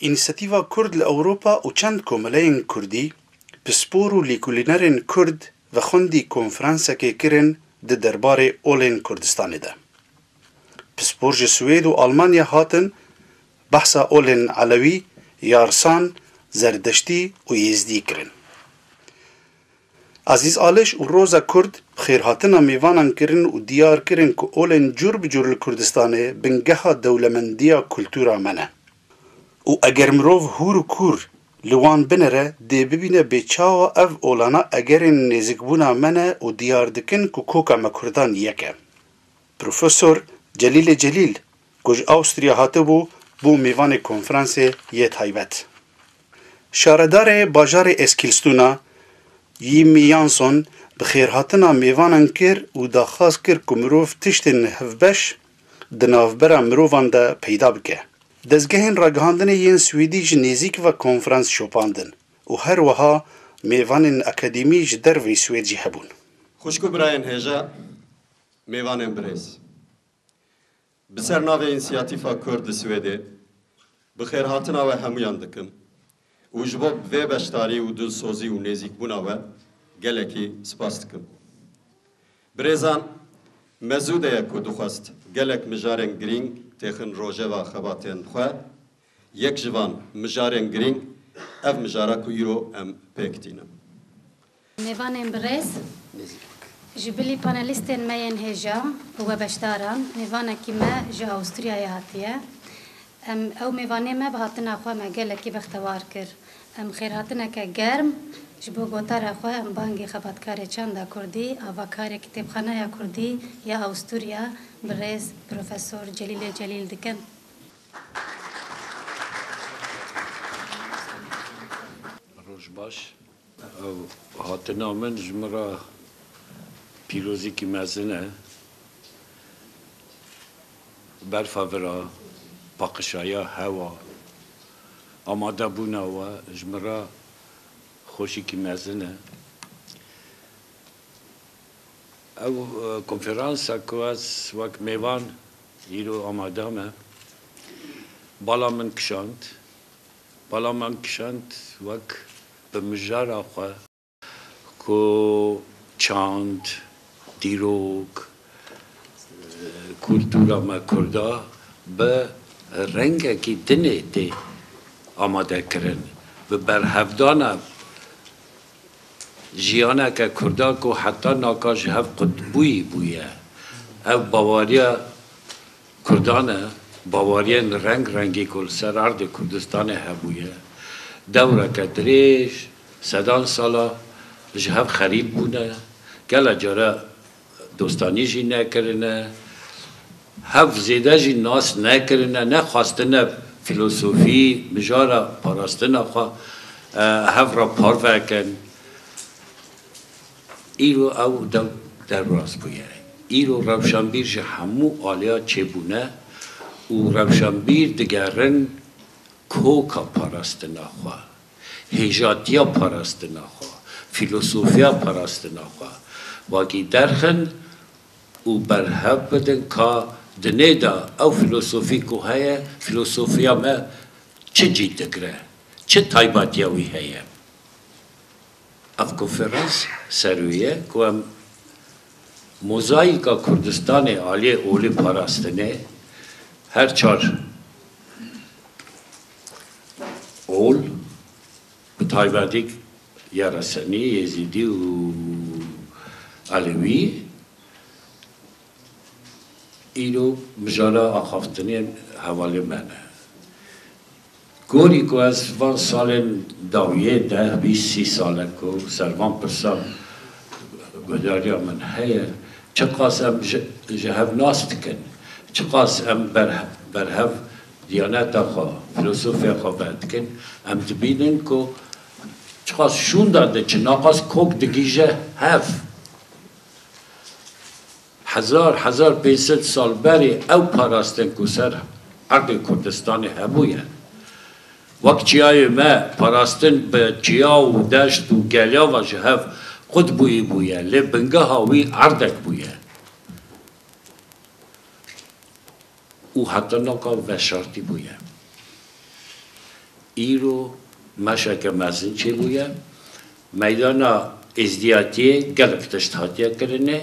إنيسياتيفا كرد لأوروبا و چند كوملين كردي بسپور و ليكولينرين كرد و خوندي كونفرانسكي كرن د دربار أولين كردستان ده. بسپور جه سويد و ألمانيا هاتن بحثا أولين علوي، يارسان، زردشتي و يزدي كرن. عزیز آلش و روزا کرد خیرهاتنا میوانان کرن و دیار کرن که اولین جور بجور الکردستانه بنگها دولمندیا کلتورا منه. و اگر مروف هور و کور لوان بنره دی ببینه بیچاوا او اولانا اگرین نزگبونا منه و دیار دکن که کوکا مکردان یکه. پروفسور جلیل جلیل گوش آستریا هاته بو میوان کنفرانس یه تایبت. شاردار باجار اسکیلستونا یمی یانسون بخیرهاتنا میوانن کر و داخواست کر که مروف تشتن هفبش دنافبرا مروفان دا پیدا بکه. دزگهین راگهاندن یین سویدی جنیزیک و کنفرانس شوپاندن و هر وها میوان اکادیمی جدر وی سوید جی هبون. خوشکو براین هجا میوان برز. بسر ناو انسیاتیفا کرد سویده بخیرهاتنا و همویان دکم. و جواب و بشتاری و دلسوزی و نزیک بونا و گلکی سپاس دکم. برزان مزوده یکو دخواست گلک مجارن گرینگ تخن روژه و خباتین خواه یک جوان مجارن گرینگ اف مجارا کو ایرو ام پیکتینم. میوان برز جبلی پانلیستین مین هجا و بشتاران میوان کیما جا آستریا هاتیه او میوانه ما بهاتنا خو ما گلکی بختوار کر خیراتنا که گرم جبو گوتار خو بانگی خباتکار چند کردی آواکار کتابخانه یا کردی یا آستوریا برز پروفسور جلیل جلیل دکن. روش باش هاتنا من جمرا پیروزی کی مزنه برفاورا پاقشایا هوا آماده بونا و جمرا خوشی کی مزنه او کنفرانس اکواز وقت میوان ایرو آماده ما بالا من کشاند وقت به مجارا خواه کو چاند دیروگ کلتورا ما کردا به رنگ کی دنه تی آماده کرن به برهفدان جیانا که کردا کو حتی ناکاش هف قطبوی بویه او باواریا کردانه باواریان رنگی کل سر ارد کردستان هبویه دوره که دریش صدان سالا جهف خریب بونه گله جاره دوستانی جی نکرنه هف زیده جی ناس نکرنه نخواستنه فیلسوفی مجارا پاراستنه خواه هف را پارو کن ایرو او در راست بویه ایرو روشنبیر جه همو آلیا چه بونه و روشنبیر دگرن کوکا پاراستنه خواه هجاتیا پاراستنه خواه فیلسوفیا پاراستنه خواه واقعی درخن و برهب بدن که دنه دا او فیلسوفی که هیا فیلسوفیا ما چه جید دگره چه تایباتیاوی هیا اف کنفرانس سرویه که هم موزاییکا کردستان عالی اولی پاراستنه هر چار اول به تایباتی یارسانی یزیدی و علوی ایرو مجالا آخافتنی حوالی منه گوری که از وان سال داویه 10-20-30 ساله که سروان پرسام گداریا من هیه چه قاسم جهب ناست کن چه قاسم برهف دیانت خواه فلسفه خواه بد کن ام دبینن که چه قاس شون داده چه ناقاس کوک دگیجه هف 1500 سال بری او پاراستن که سر ارد کردستان هبویه وقت چیای ما پاراستن به چیا و دشت و گلیا و جهف خود بویه لی بنگه هاوی اردک بویه او حتی ناکا وشارتی بویه ایرو مشک مزن چه بویا میدان ازدیاتی گلک تشتهاتیه کرنه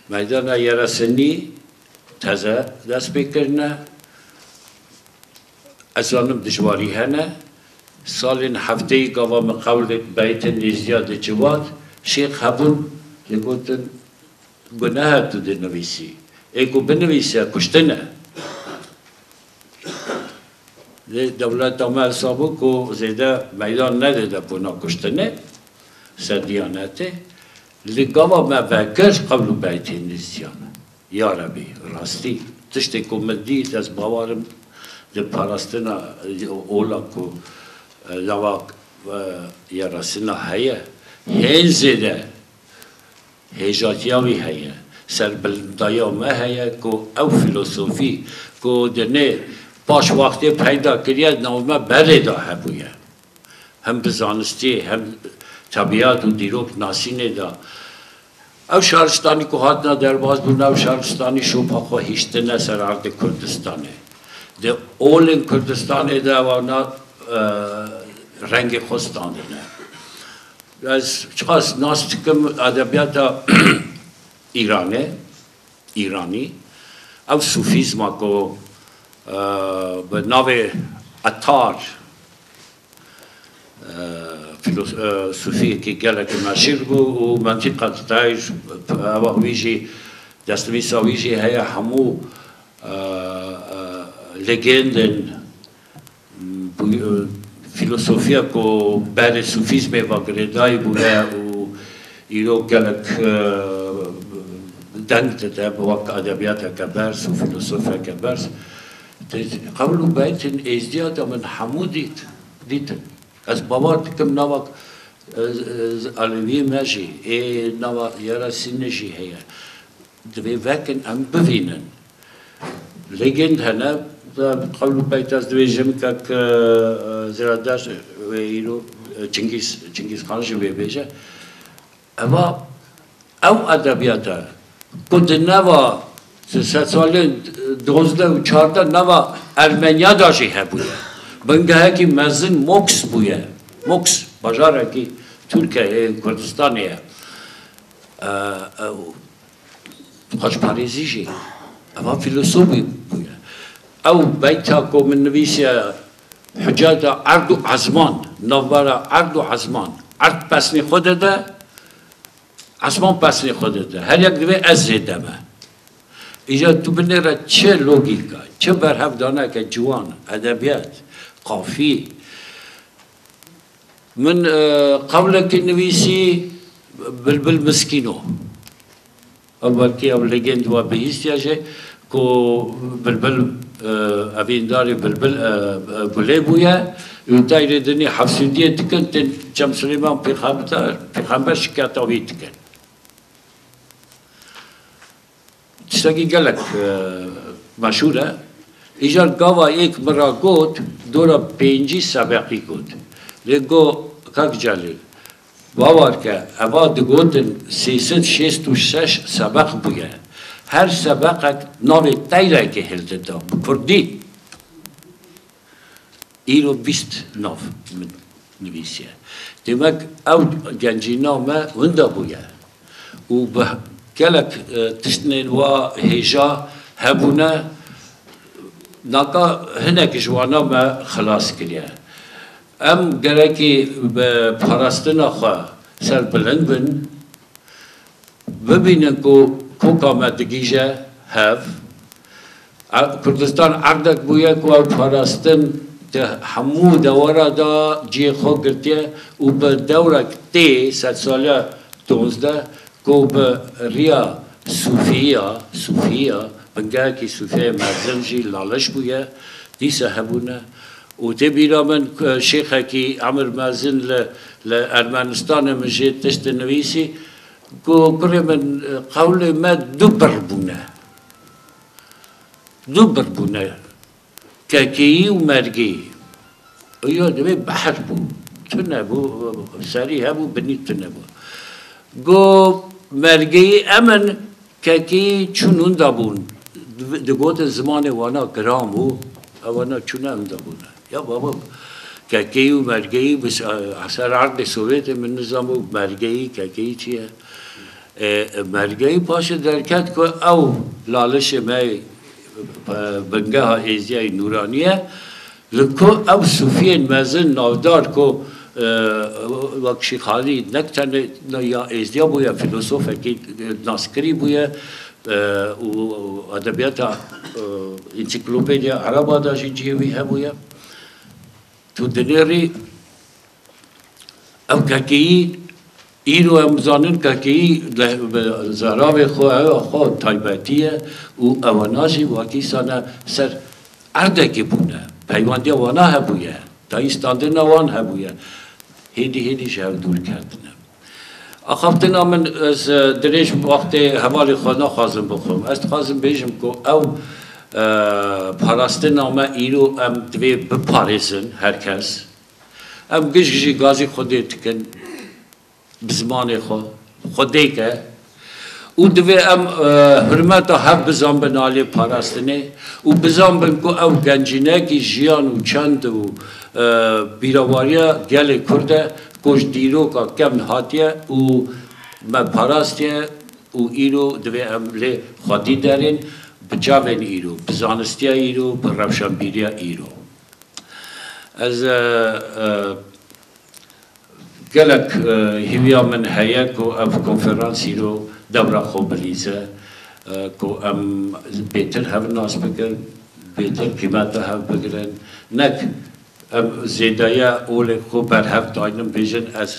میدان یرسنی تازه دست بکرنه ازانم دشواری هنه سال هفته قوام قول بیت نزدیاد جواد شیخ هبون لگوتن گناه تو ده نویسی ایگو بنویسی کشتنه دولت آمد سابو که زیده میدان نداده بنا کشتنه سردیانته لگاوا ما وکر قبل بیت نزدیانه یا ربی راستی تشتی که مدید از باورم ده پاراستنا اولا که لواق یا راسنا هیا هنزده هجاتیاوی هیا سر بلندایا ما هیا که او فیلسوفی که دنه باش وقتی پیدا کریه نوما بردا هبویه هم بزانستی هم طبیعت و دیروک ناسینه دا او شهرستانی که هاتنا در باز بونه او شهرستانی شوپا خو هیشتنه سر عرض کردستانه ده اولین کردستانه ده وانا رنگ خوستانه نه از چقاس ناستکم ادبیات ایرانی او صوفیزم که به نام عطار صوفی که گلک مشهور بود و منطقه تایج ویژی دستویسا ویژی هیا همو لگندن فیلسوفیا که بعد صوفیزم و گردای بوده و ایرو گلک دنگ ده به وقت ادبیات کبرس و فیلسوفیا کبرس قبل بیت ازدیاد من همو دیدن از باور دکم نواک علوی مجی نوا یارا سینجی هیا دوی وکن ام ببینن لگند هنه قبل بیت از دوی جمع که زراداش و ایرو چنگیز خانش وی بیجه اما او ادبیاتا کند نوا سالن 12 و 14 نوا ارمنیا داشی هبوده بنگه که مزن موکس بوده موکس بازاره که ترکیه کردستانیه خوش پاریزیشی اما فیلسوفی بوده او بیتا که من نویسی حجاج عرض و عزمان نوبارا عرض و عزمان عرض پسنی خوده ده عزمان پسنی خوده ده هر یک دوی از زیدمه ایجا تو بنیره چه لوگیکا چه برهف دانه که جوان ادبیات قافی من قبل که نویسی بلبل مسکینو اول که اول لگند و بهیستی اجه که بلبل اوین داری بلبل بله بویا و دایره دنی حفظیدیه تکن تن جم سلیمان پیغمبر شکایت آوی تکن تشتاقی گلک مشهوره ایجار گاوا ایک مرا گود دورا 5 سبقی گود لگو کاک جالی باور که اوا دگوتن 366 سبق بویه هر سبق ناوی تایره که هلده دا کردی ایرو 20 ناف نویسیه دیمک او گنجی نامه ونده بویه و به گلک تشتنین و هیجا هبونه ناکا هنک جوانا ما خلاص کریه ام گلکی به پاراستنا خواه سر بلند بن ببینن که کوکا ما دگیجه هف کردستان عقدک بویا که پاراستن همو دوره دا جی خو گرتیه و به دوره تی 100 ساله 12 که به ریا صوفیا بنگه که صوفیا مرزم جی لالش بویا دیسه هبونه و تبیرا من شیخه که عمر مازن لأرمنستان مجید تشت نویسی که من قول ما دوبر بونه كاكي ومرقي ايوه دبي بحر بو تنبو ساري هبو بني تنبو جو مرقي امن كاكي چونون دابون دگوت زمان وانا گرامو وانا چونه هم دابونه Ya baba ککی و مرگی بس اثر عقد سوویت من نظام و مرگی ککی چیه مرگی پاش درکت که او لالش می بنگه ها ایزیای نورانیه لکو او صوفین مزن نافدار که وقتی خالی نکتن یا ایزیا بویا فیلسوف کی ناسکری بویا و ادبیات انسیکلوپدیا عربا داشتی جیوی هم بویا تو دنیری ام ککی ایرو ام زانن ککی زراب خو تایباتیه و اواناشی واقعی سانه سر عرده کی بونه پیوندی وانا هبویه دایستاندن وان هبویه هیدی شهر دور کردنه اخفتنا من از درش وقت حوالی خوانا خازم بخوام است خازم بیشم که او پاراستن نامه ایرو ام دوی بپارزن هر کس ام گشگی گازی خودی تکن بزمان خودی که او دوی ام حرمت هف بزان بنالی پاراستنه و بزان بن که او گنجینه کی جیان و چند و بیراواریا گل کرده کش دیرو که کم هاتیه و من پاراستیه و ایرو دوی ام لی خودی دارین بجاوین ایرو، بزانستیا ایرو، بروشنبیریا ایرو. از گلک هیویا من هیا کو اف کنفرانس ایرو دورا خوب لیزه کو ام بهتر هف ناس بکن، بهتر قیمت هف بگیرن. نک ام زیدایا اول خوب بر هف داینم بیشن از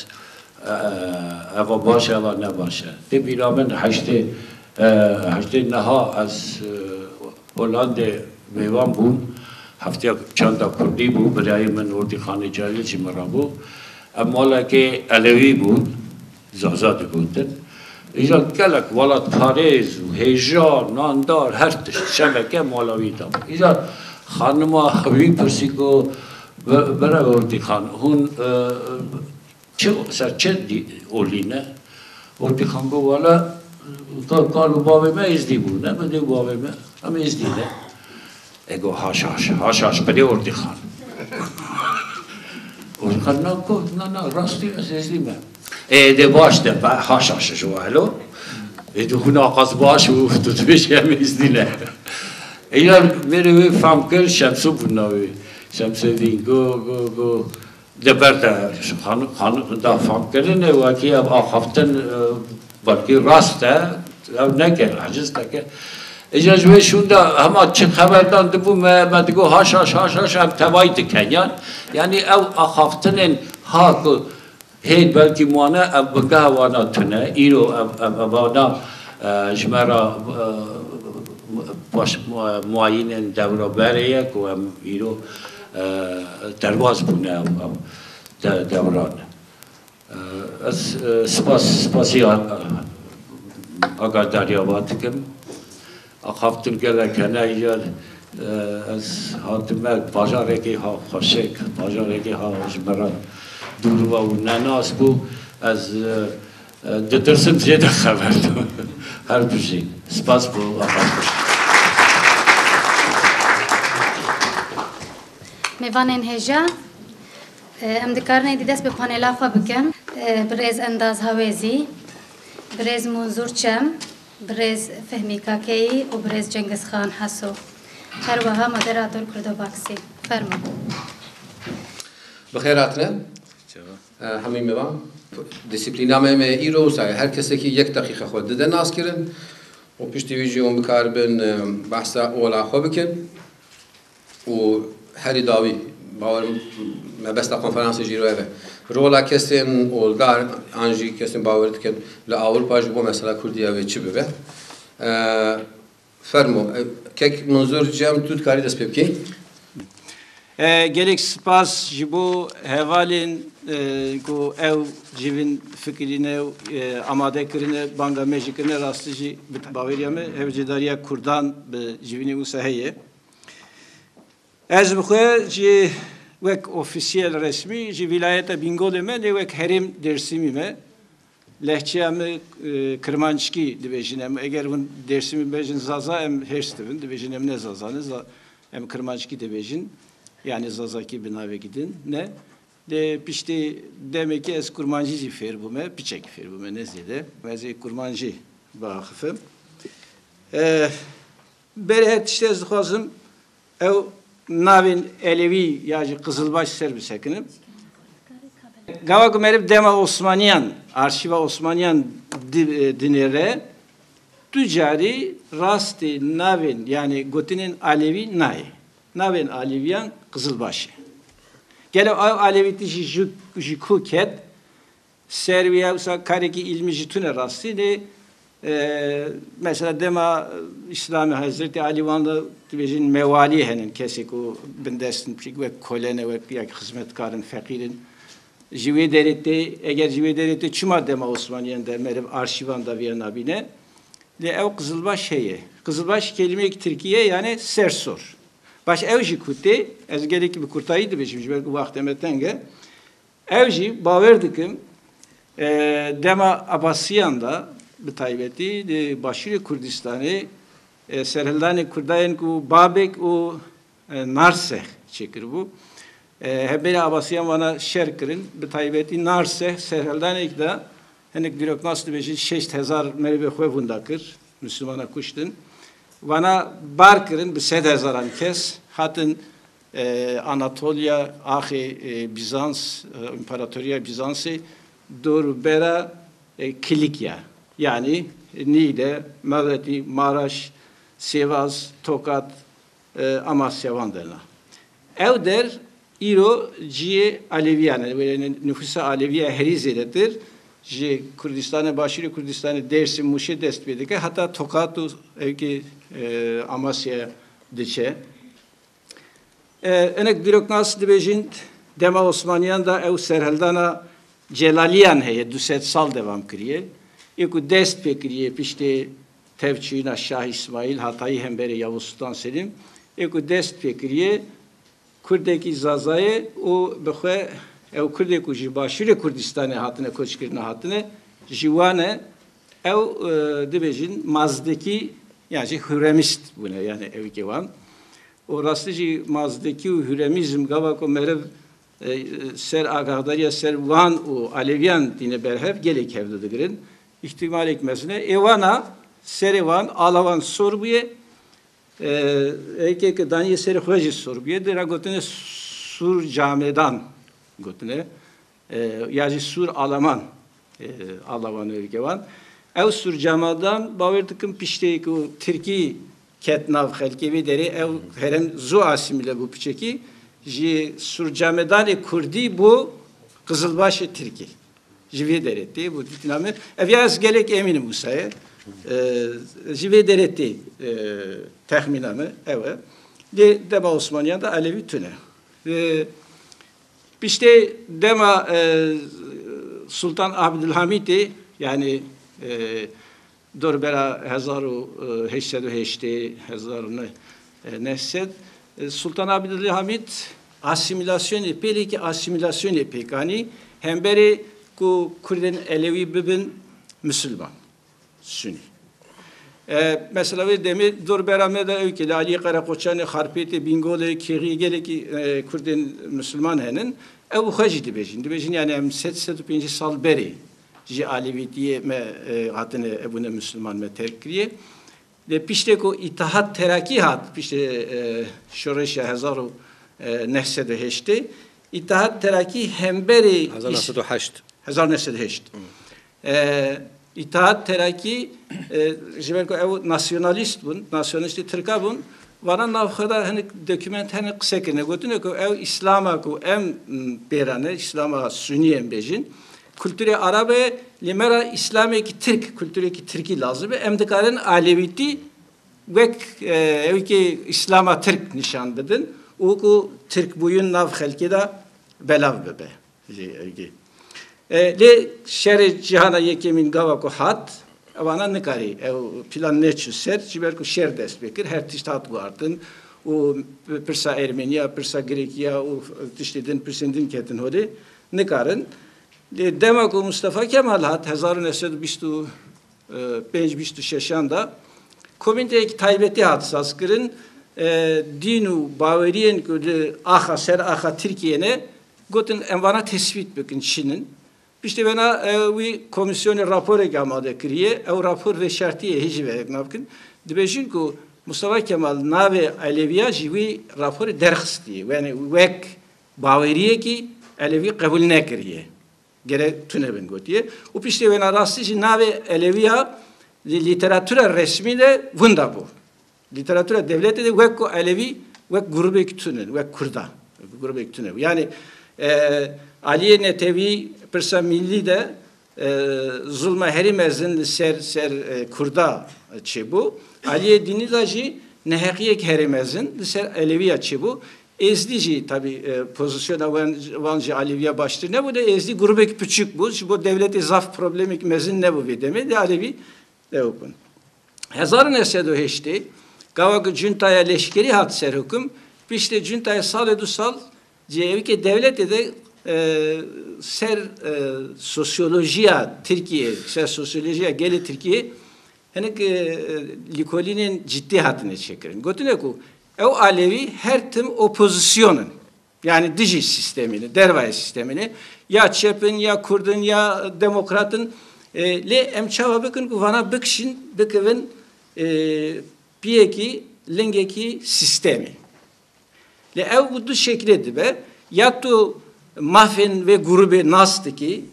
اوا باشه اوا نباشه. تی بیرامن هشته نها از هلند میوان بود هفته چند تا کردی بود برای من وردی خانه جایی چی مرا بود اما که علوی بود زازاد بودن اینجا کلک ولاد پاریز و هیجان ناندار هر شبکه مالوی دام اینجا خانم هوی پرسی کو برای وردی خان هون چه اولینه وردی خان گو والا کارو باوی ما ازدی بود نه بده باوی ما هم ازدی نه اگو هاش بده اردی خان اردی خان نه راستی ازدی ما ده باش ده هاش شو هلو دو خون آقاز باش و تو تویش هم ازدی نه اینا میره فهم کرد شمسو بناوی شمسو دین گو دبرده خان دا فهم کردن واقعی اب آخفتن بلکه راسته او نکه عجز نکه اجازه شونده همه چه خبردان دبو ما دیگو هاش هم توای دکنیان یعنی او آخافتن ها که هید بلکه مانه او بگه وانا تونه ایرو وانا جمعه معین دورا بریه که هم ایرو درواز بونه دوران از سپاسی آگاهداریاباد کم آخافتن گله کنه ایجاد از حاتمه باجارگی ها خوشک باجارگی ها جمران دور و نناس بو از درسم زیاده خبر دو هر بجی سپاس بو آقا میوانین هجا ام دکارنه دیدست به پانیلا خواه بکن برز انداز هاویزی برز منظور چم برز فهمی کاکی و برز جنگز خان حسو هر وها مدراتور کردو باکسی فرما بخیراتنه همین میوان دیسیپلینامه می ایرو سعی هر کسی که یک دقیقه خود دده ناس کرن و پشتی ویژیون بکار بن بحثا اولا خواه بکن و هری داوی باور ما بس کنفرانس جیروه رولا کسین اولدار آنجی کسین باورد کن لآوروپا جبو مثلا کردیه و چی ببه فرمو که منظور جام تود کاری دست بکی gerek spas jibo hevalin go ev jivin fikrine amade kirine banga mejikine rastıcı baveriyame hevcidariya kurdan jivini usaheye ez bxwe ji wek ofisiyel resmi ji vilayeta Bingöl'e ne wek herim dersimi me lehçemi Kırmançki dibejinem eğer bun dersimi bejin zaza em herstivin dibejinem ne zaza ne em Kırmançki dibejin yani zazaki binave gidin ne de pişti demek ki es kurmancı ferbume piçek ferbume nezide mezi kurmancı bakıfım beret işte zıkhazım ev navin Elevi yani Kızılbaş serbisekinim Gavak merib dema Osmaniyan arşiva Osmaniyan dinere tücari rasti navin yani gotinin Alevi nay navin Aleviyan Kızılbaşı gele Aleviti jikuket Serbiya usa kareki ilmi jitune rasti ne mesela dema İslami Hazreti Ali Van'da dibejin mevali henin kesik o bindestin ve kolene ve hizmetkarın fakirin jive derette eğer jive derette çuma dema Osmaniyen dermerim arşivanda Viyana bine le ev Kızılbaş şeye Kızılbaş kelime Türkiye yani sersor baş evji kutte ez gerek bir kurtaydı be şimdi belki vaktemetten ge evji baverdikim dema Abbasiyan'da bir taybeti de Başırı Kurdistan'ı Serhildani Kurdayen ku Babek o Narseh çekir bu. Hebeli Abbasiyan bana şerkirin bir taybeti Narseh Serhildani ikda henek direkt nasıl beşin 6000 merve xwevundakir Müslümana kuştun. Bana barkirin bir 7000 kes hatın Anatolia ahi Bizans İmparatoriya Bizans'ı doğru bera Kilikya yani Niğde, Mevleti, Maraş, Sivas, Tokat, Amasya Van'dana. Evder İro ciye Aleviyan, böyle nüfusa Aleviye herizededir. Ji Kurdistan'ı, Başırı Kurdistan'ı Dersim, Muş'e destbedike, hatta Tokat'u evki Amasya diçe. Enek direkt nasıl dibejin dema Osmaniyan'da ev Serhildana Celaliyan heye, 200 sal devam kiriye. Eko dest pekriye pişti tevçiğine Şah İsmail Hatay'ı hemberi Yavuz Sultan Selim. Eko dest pekriye Kurdeki zazayı o bekhe ev Kurdeki jibaşire Kurdistan'ı hatine koçkirine hatine jivane ev dibejin mazdeki yani Hürremist buna yani ev kevan. O rastlıcı mazdeki Hürremizm gavak o merev ser agardariya ser van o Aleviyan dine berhev gelek hevdedigrin. İhtimal ekmesine evana serivan alavan sorbuye erkek daniye seri hocis sorbuye dira gotine sur camedan gotine yani sur alaman alavan erkevan ev sur camadan baverdikim pişteyik o Türkiye ketnav xelkevi deri ev herem zu asimile bu piçeki ji sur camedan Kurdi bu Kızılbaşı Türkiye jive deretti bu dinamik. Evyaz gelek eminim Musa'ya. Jive deretti tahminamı evet. Dema Osmaniye'de Alevi tüne. İşte dema Sultan Abdülhamid'i yani Dorbera 1808 hezarını nesed Sultan Abdülhamid asimilasyon epey ki asimilasyon epey yani hem beri ku Kurdin Alevi bibin Müslüman, Sünni. Mesela ve demi Dorberam'da ülkede Ali Karakoçan'ı Harpeti Bingol'e Kiri gele ki Kurdin Müslüman henin ev hacidi bejin yani hem 7-5 sal beri ji Alevi diye me hatine ebune Müslüman me terkriye de pişte ko İttihat Terakki hat pişte şoreşa hezaru nehsede heşte İttihat Terakki hemberi 1908 İttihat Terakki jivelko ev nasyonalist bun nasyonalisti Türka bun vana navxada hani doküment hani kısekine gotune ko ev İslam'a ko em berane İslam'a Sünniyen bejin kültüre Arabe limera İslam'daki Türk kültüreki Türki lazım em dikaren Aleviti ve evki İslam'a Türk nişandıdın o ko Türk buyun nav xelkida belav bebe le şer cihana yekemin gava ko hat avana nikari plan ne çüser ciber ko şer dest bekir her tiştat vardın o persa Ermeniya persa Grekiya o tiştedin persendin ketin hodi nikarın demek o Mustafa Kemal hat 1925-26 anda komüniteki taybeti hat saskırın dinu baveriyen kudu aha ser aha Türkiye'ne gotin envana tespit bakın Çin'in. İşte bana bir komisyonu raporu amade kiriye, ev rapor ve şartiye hiç verek napkin. Dibejin ku Mustafa Kemal nave Aleviya jivi raporu derhs diye. Yani vek baveriye ki Alevi kabul ne kiriye. Gerek tünebin gotiye. O işte bana rastlıcı nave Aleviya literatüre resmi de vunda bu. Literatüre devleti de vek Alevi vek grubu tünen, vek Kurda. Grubu tünen. Yani Aliye Netevi Pırsa Milli de zulma herimezin ser Kurda çebu. Aliye Dinilacı nehakiyek herimezin ser Aleviya çebu. Ezdici tabi pozisyona vancı Aleviya baştır. Ne bu da ezdi grubek küçük bu. Bu devleti zaf problemik mezin ne bu deme de Alevi de okun. Hezarın esedo heşti. Gavak Cunta'ya leşkeri hat ser hüküm. İşte Cunta'ya sal edu sal. Cevki devleti de ser sosyolojiya Türkiye, ser sosyolojiya geli Türkiye hani Likolinin ciddi hatını çekirin. Gotine ku ev Alevi her tüm opozisyonun yani diji sistemini, dervay sistemini ya Çep'in ya Kurd'un ya Demokrat'ın le emçava bakın ku vana bakışın bakıvın piyeki lengeki sistemi. Le ev bu şekilde be ya tu mahfen ve grubu nastı ki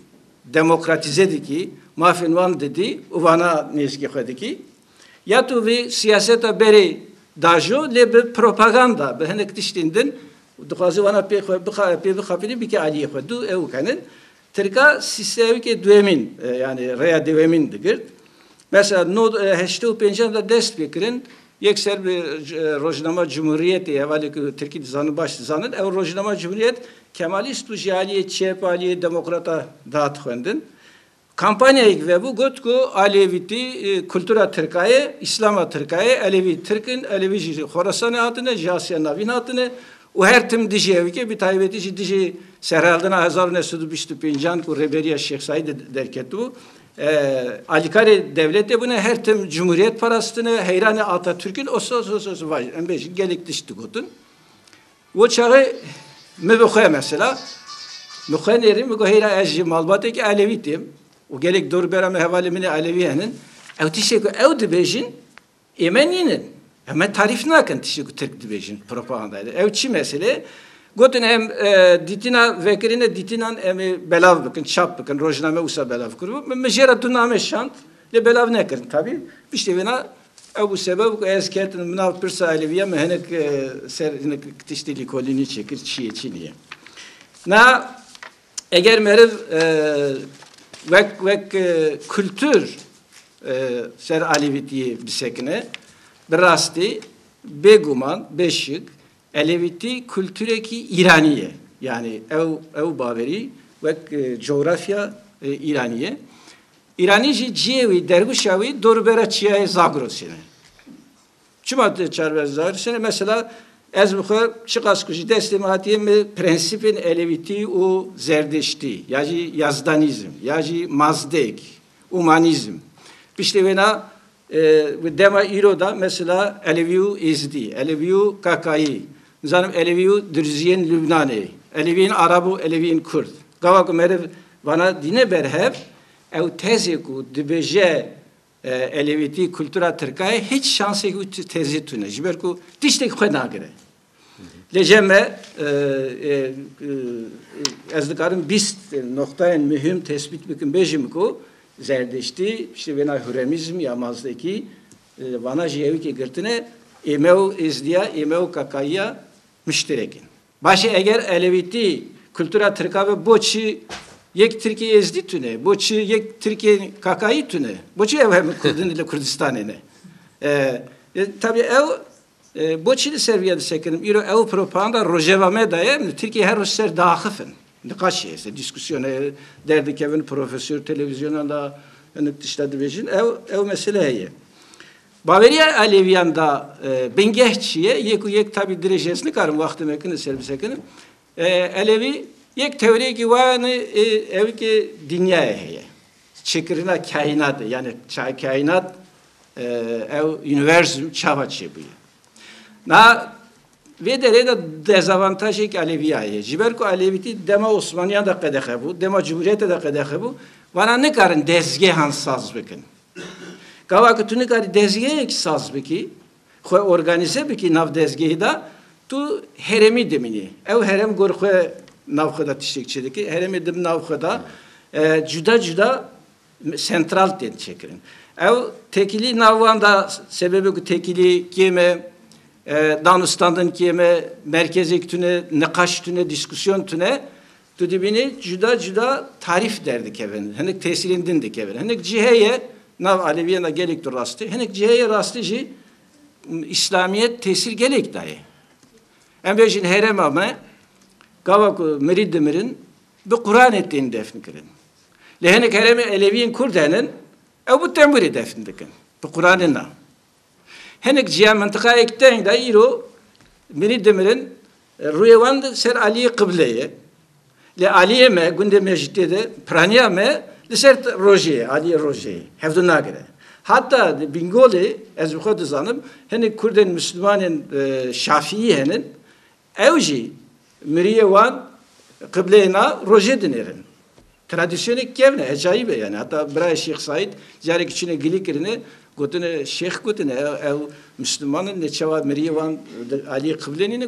demokratize ki mahfen van dedi uvana nezgi ki ya tu ve siyasete beri dajo le be propaganda be henek tiştinden dukazi vana pe khafili bir ki aliye khodu ev kanın Türka sistemi ki düemin yani reya düemin digir mesela no heştu penjanda dest bekirin yekser bir rojnama cumhuriyeti evveli Türkiye zanı baş zanın ev rojnama cumhuriyet Kemalist Ujaliye, Çepaliye, Demokrata dağıt khondun. Kampanyayı ve bu gotku Aleviti, Kültüra Türkiye, İslam'a Türkiye, Alevi Türk'ün, Alevi Khorasan'ı adını, Jasiye Navin adını, o her tüm dişi evi ki bir taybeti dişi serhaldına hazar nesudu biştu pincan ku Reberiya Şeyh Said derketu. Alikare devlette buna her tüm Cumhuriyet parasını, Heyrani Atatürk'ün o söz var. Embejin gelik dişti gotun. O çağı Mübükhaya mesela, mükhaynerim, mükhayra ejji malbatı ki Alevitim. O gelek doğru berame hevalimini Aleviyenin. Ev tişeku ev dibejin, emeninin. Hemen tarif nakın tişeku Türk dibejin propagandaydı. Ev çi mesele, gotun hem ditina vekirine ditinan emi belav bakın, çap bakın, rojname usa belav kuru. Mejera duname şant, le belav nekın tabi. İşte bina ev bu sebep ezketin mınav pırsa Aleviye mehenek ser tiştili kolini çekir çiye. Na eğer meriv vek kültür ser Alevitiye bisekine birasti beguman beşik Aleviti kültüreki İraniye yani ev baveri vek coğrafya İraniye İranici ciyevi dervişavi dorbera çiye zagrosine. Çumat çarvezler sene mesela ez bukhar çıkaskuji teslimatiye mi prensipin Aleviti u zerdeşti yaji yazdanizm yaji mazdek humanizm işte vena dema iroda mesela Aleviu izdi Aleviu kakayı zanım Aleviu dürziyen Lübnani Aleviyin Arabu Aleviyin Kurd gavak merev vana dine berhev ev tezeku dibeje Aleviti kültüra Türkiye hiç şansı yok tezi tüne jiberku diştek khana gire Lecemme ezdikarın bist noktayın mühim tespit mümkün bejimku zerdeşti işte vena hüremizm yamazdaki vana jevi ki girtine emev izdiya emev kakaya müşterekin. Başı eğer Aleviti kültüra Türkiye boçi yek Türkiye ezdi tüne boçi yek Türkiye kakayı tüne boçi ev hem Kurdun ile Kurdistan'ine tabii ev boçili seviyede sekirim iro ev propaganda rojevame daye Türkiye her ser dahifin ne kaç ise diskusyona derdi Kevin profesör televizyonda nıktışladı vejin ev meseleye Baveriya Aleviyanda bengehçiye yek tabi derecesini karım vaktim ekini servis ekinim Alevi yek teori ki vani ev ki dünyaya heye çekirina kainat yani kainat ev universum çava çebuye Na ve dere de dezavantajı ki Aleviye. Jiber ku Aleviti dema Osmaniye da kadehe bu, dema Cumhuriyete da kadehe bu. Vana ne karın dezgehan saz bikin. Kava kutunu kar dezgehe ki saz biki, xoy organize biki nav dezgehi da tu heremi demini. Ev herem gor xoy navxada tişekçideki, heremi dim navxada cüda cüda sentral ten çekirin. Ev tekili navvanda sebebi ku tekili kime Danistan'dan kime merkezi tüne, nekaş tüne, diskusyon tüne tu dibini cüda cüda tarif derdik efendim. Henek tesirindindik efendim. Henek ciheye nav Aleviye'na geliktir rastı. Henek ciheye rastıcı İslamiyet tesir gelek dahi. Embejin herem ama Gavaku Meriddemir'in bir Kur'an ettiğini defnikirin. Lehenek heremi Aleviyen Kurdenin bu temuri defnikin. Bu Kur'an'ınla. Henek ciha mıntıka ekten da iro Meriddemir'in Rüyevan ser Aliye kıbleye. Le Aliye me günde meclitte de pranya me le ser Rojiye, Aliye Rojiye. Hevduna göre. Hatta Bingoli ez bu kadar zanım henek Kurden Müslümanın Şafii'nin evci Miriyevan kıbleyna roje dinerin. Tradisyonik kevne, acayip yani. Hatta Bray Şeyh Said, jarek içine gilikirine, gotune Şeyh gotune, ev Müslümanın ne çava Miriyevan Ali kıblenine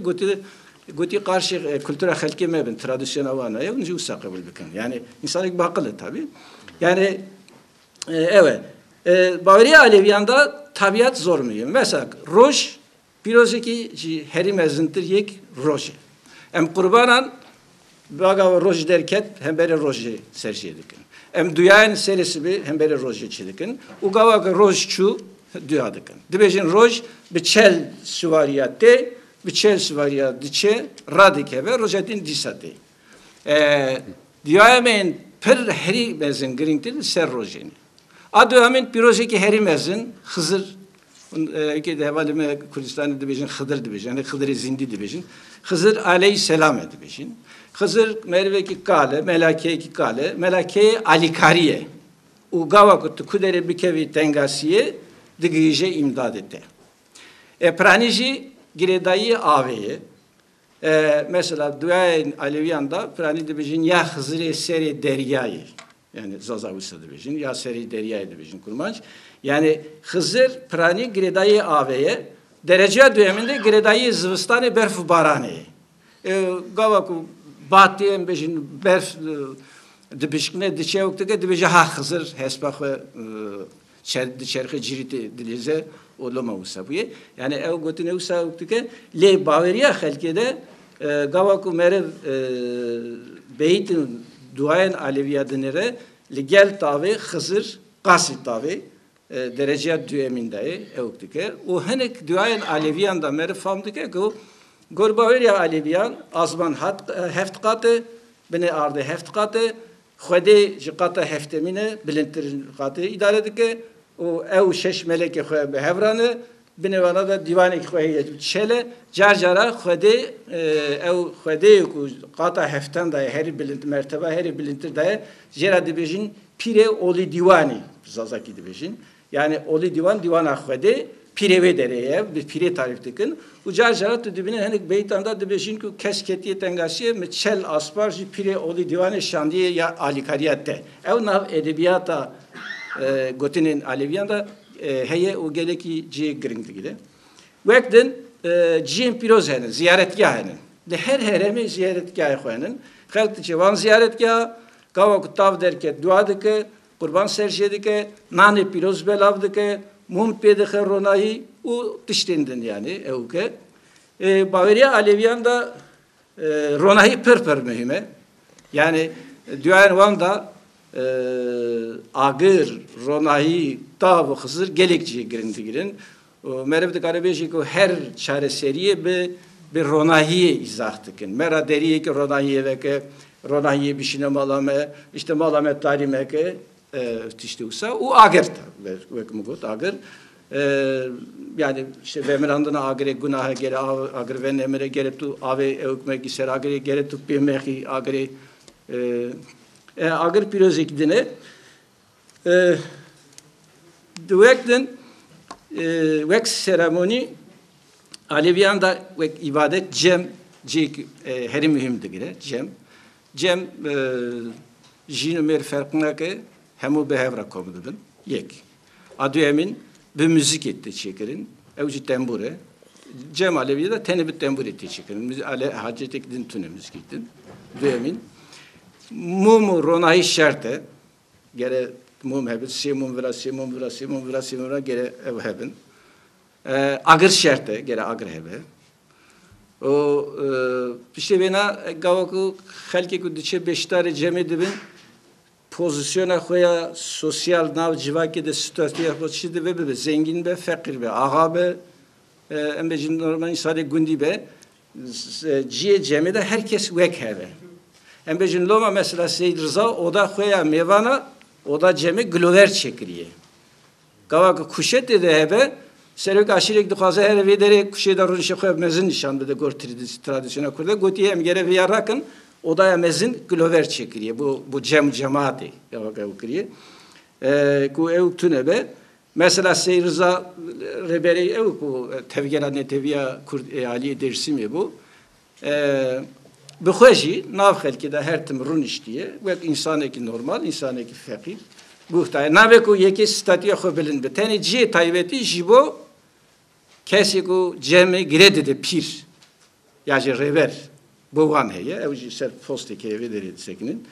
goti karşı kültüre halki mebin, tradisyona vana, ev nci usa kabul bikin. Yani insanlık bakılı tabi. Yani evet, Bavariye Aleviyan'da tabiat zor muyum? Mesela roj, pirozeki herim ezintir yek roje. Em kurbanan baga roj derket hem beri roje serşiyedikin. Em duyan serisi bi hem beri roje çidikin. Ugava roj çu duyadikin. Dibejin roj biçel süvariyate, biçel süvariyat diçe radike ve rojetin disati. Diyamen per heri mezin grintil ser rojeni. Adı hemen pirozeki heri mezin Hızır ki devalime Kürdistan'ı dibejin Hıdır dibejin, yani Hıdır zindi dibejin. Hızır aleyhisselam dibejin. Hızır merveki kale, melakeki kale, melake alikariye. Ugava kutu kudere bikevi tengasiye digije imdad etti. Praniji giredayı aveye. Mesela duayen Aleviyan'da prani dibejin ya Hızır seri deryayı. Yani Zazavusa dibejin ya seri deryayı dibejin kurmanç. Yani Hızır prani giredayı aveye derece döneminde giredayı zıvıstanı berf barani. Gavaku Batı bejin berf dibişkine diçe yoktu ki dibije ha Hızır hesbak ve çerxe ciriti dilize olama usabuye. Yani ev gotine usa yoktu ki le Bavariye halkede Gavaku merev beytin duayen Aleviyadınere ligel tavi Hızır qasit tavi derece düğeminde yoktu ki o henek duayen Aleviyan'da merev famdı ki Gorbavariye Aleviyan azman heft katı bine ardı heft katı xwedê ji qata heftemîne bilindtir qatê îdare dike û ew şeş melekê xwe bi hevrane binêvana da dîwanekî xwe heye çele car cara xwedê ew xwedê ku qata heftan daye herî bilind mertebe herî bilindtir daye jêra dibêjin pîrê olî dîwanî zazakî dibêjin yani olî dîwan dîwana xwedê pîrevê dereye bir pîrê tarif dikin û car cara tu dibîne hinek beytanda dibêjin ku kes ketiye tengasiye mi çel aspar jî pîrê olî dîwanê şandiye ya alîkariyat te ew nav edebiyata gotinên Aleviyan da heye û gelekî ciyê giring digire wek din ciyên pîroz henin ziyaretgah henin li her heremê ziyaretgahê xwe henin xelk diçe wan ziyaretgah gava ku tav derket dua dike qurban serjê dike nanê pîroz belav dike mum pê dixe ronahî û tiştên din yani ew ke Bavariye Aleviyan da ronahî pir mühim e yani duayen wan da agir ronahî tav û Hızır gelek ciyê girin digirin merev dikare bêjî ku her çareseriye bi ronahiyê izah dikin mera deriyê ki ronahiyê veke ronahiyê bişine malame işte malame talimeke tiştê wisa û agir wek min got agir yani işte vemirandına agire gunaha gere agir ve nemere gere tu ave evkmeki ser agire gere tu pemeki agire agir pirozek dine wekden wek seremoni Aleviyan da ibadet cem cik heri mühimdir gire cem jinu mer farkına ke hemu behevra komudun yek adu emin bir müzik etti çekerin evci tembure cem Alevi'de de tenebit tembur etti çekerin haccetek din tüne müzik ettin emin mumu ronayı şerte gere mum hebit simum vira gere ev hebin agır şerte gere agır hebe o işte bena gavaku halke ku diçe beştare cemi dibin pozisyona koya sosyal nav civaki de situasyon yapıcı ve zengin be fakir be ağa be embecin normal insani gündi be ciye cemi de herkes vek hebe embecin loma mesela Seyyid Rıza o da koya mevana o da cemi glover çekiriye gavaku kuşet de hebe Servek aşirek dukaza her vedere kuşeda runşe koyup mezin nişandı da gor tradisyona kurda. Gotiye emgere ve yarrakın odaya mezin glover çekiriye. Bu cemaati yavaka ukriye. Ku ev tünebe. Mesela Seyyid Rıza Reberi ev ku tevgera ne teviya Ali dersimi bu. Bu xoji nav xelki da her tim run iştiye. Ve insaneki normal, insaneki fakir. Buhtay. Nave ku yeki statiya xo bilin be. Teni ciye taybeti jibo kesi ku cemi giredi de pir. Yani rever. Boğan heye. Evci ser posteki evi deri sekinin.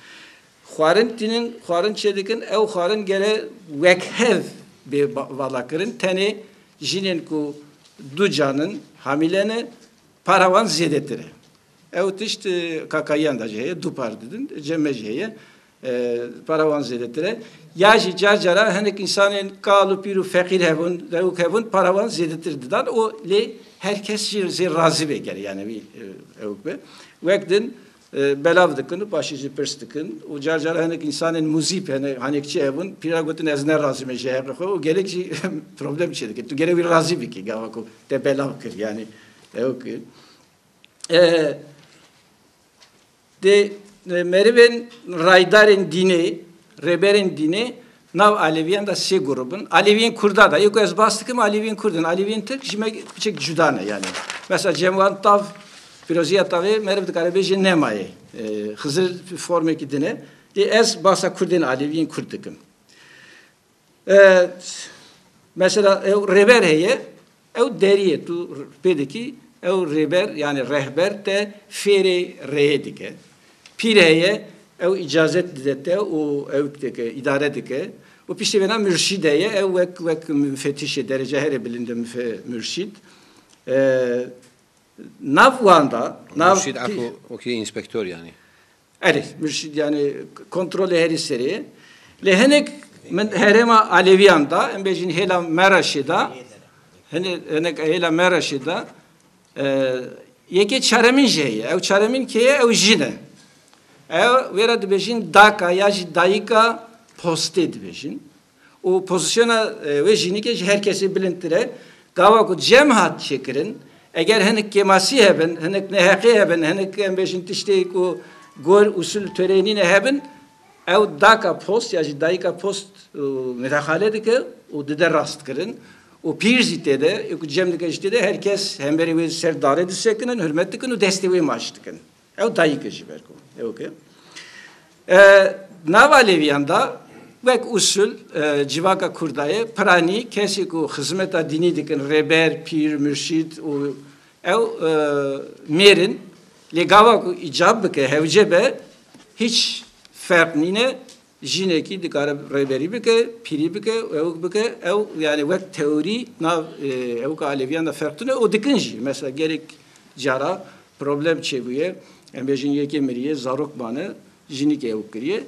Xuarın çedikin ev xuarın gere vekhev bir valakırın. Teni jinin ku ducanın hamileni paravan zedetire. Ev tişt kakayan da ceye dupar dedin. Cemmeceye paravan zedetire. Yaji carcara henek insanın kalu piru fakir hevun devuk hevun paravan zedetirdidan o le herkes razı beker yani bir evuk be vektin belavdıkın başıcı perstıkın o carcara henek insanın muzip hanekçi hevun piragotin ezne razı meşe o gerekçi problem çedik tu gere bir razı biki gavako te belavkır yani evuk de Merven Raydar'ın dini, Reber'in dini, nav Aleviyan da se grubun. Aleviyan Kurda da. Yok ez bastıkım Aleviyan Kurdun. Aleviyan Türk, jime küçük cüdane yani. Mesela Cemvan Tav, Firoziya Tav'ı merv dikarabeji nemaye. Hızır formeki dine. Ez basa Kurdun Aleviyan Kurdıkım. Mesela Reber heye, ev deriye tu pedeki, ev Reber yani rehber de fere reye dike. Pireye ev icazet didete o evdeki idare dike o piştevena mürşideye ev vek müfettişi derece her bilinde mürşid navvanda mürşid o ki inspektör yani evet mürşid yani kontrolü her seri lehenek men herema Aleviyanda embejin hela meraşida henek hela meraşida yeke çaremin jeye ev çaremin keye ev jine ev vera dibejin daka yaji dayika poste dibejin o pozisyona ve jinike herkesi bilintire gavaku cemhat çekirin eğer henek kemasi hebben henek nehaqi hebben henek embejin tişte ku gor usul törenine hebben ev daka post yaji dayika post medahaledik o de rast kırın o pirzite de o cemdike işte de herkes hemberi ve serdare disekinin hürmetlikin o desteği maçtıkın ev dayika jiberko okay. Navaleviyan'da vek usul civaka kurdayı prani kesiku hizmeta dini dikin reber pir mürşid o ev merin legavaku icab ke hevcebe hiç fark nine jineki dikara reberi bike piri bike ev bike ev yani vek teori nav ev ka Aleviyan'da farklı o dikinji mesela gerek cara problem çeviye embejin yeke meriye zarok banı jinike ukriye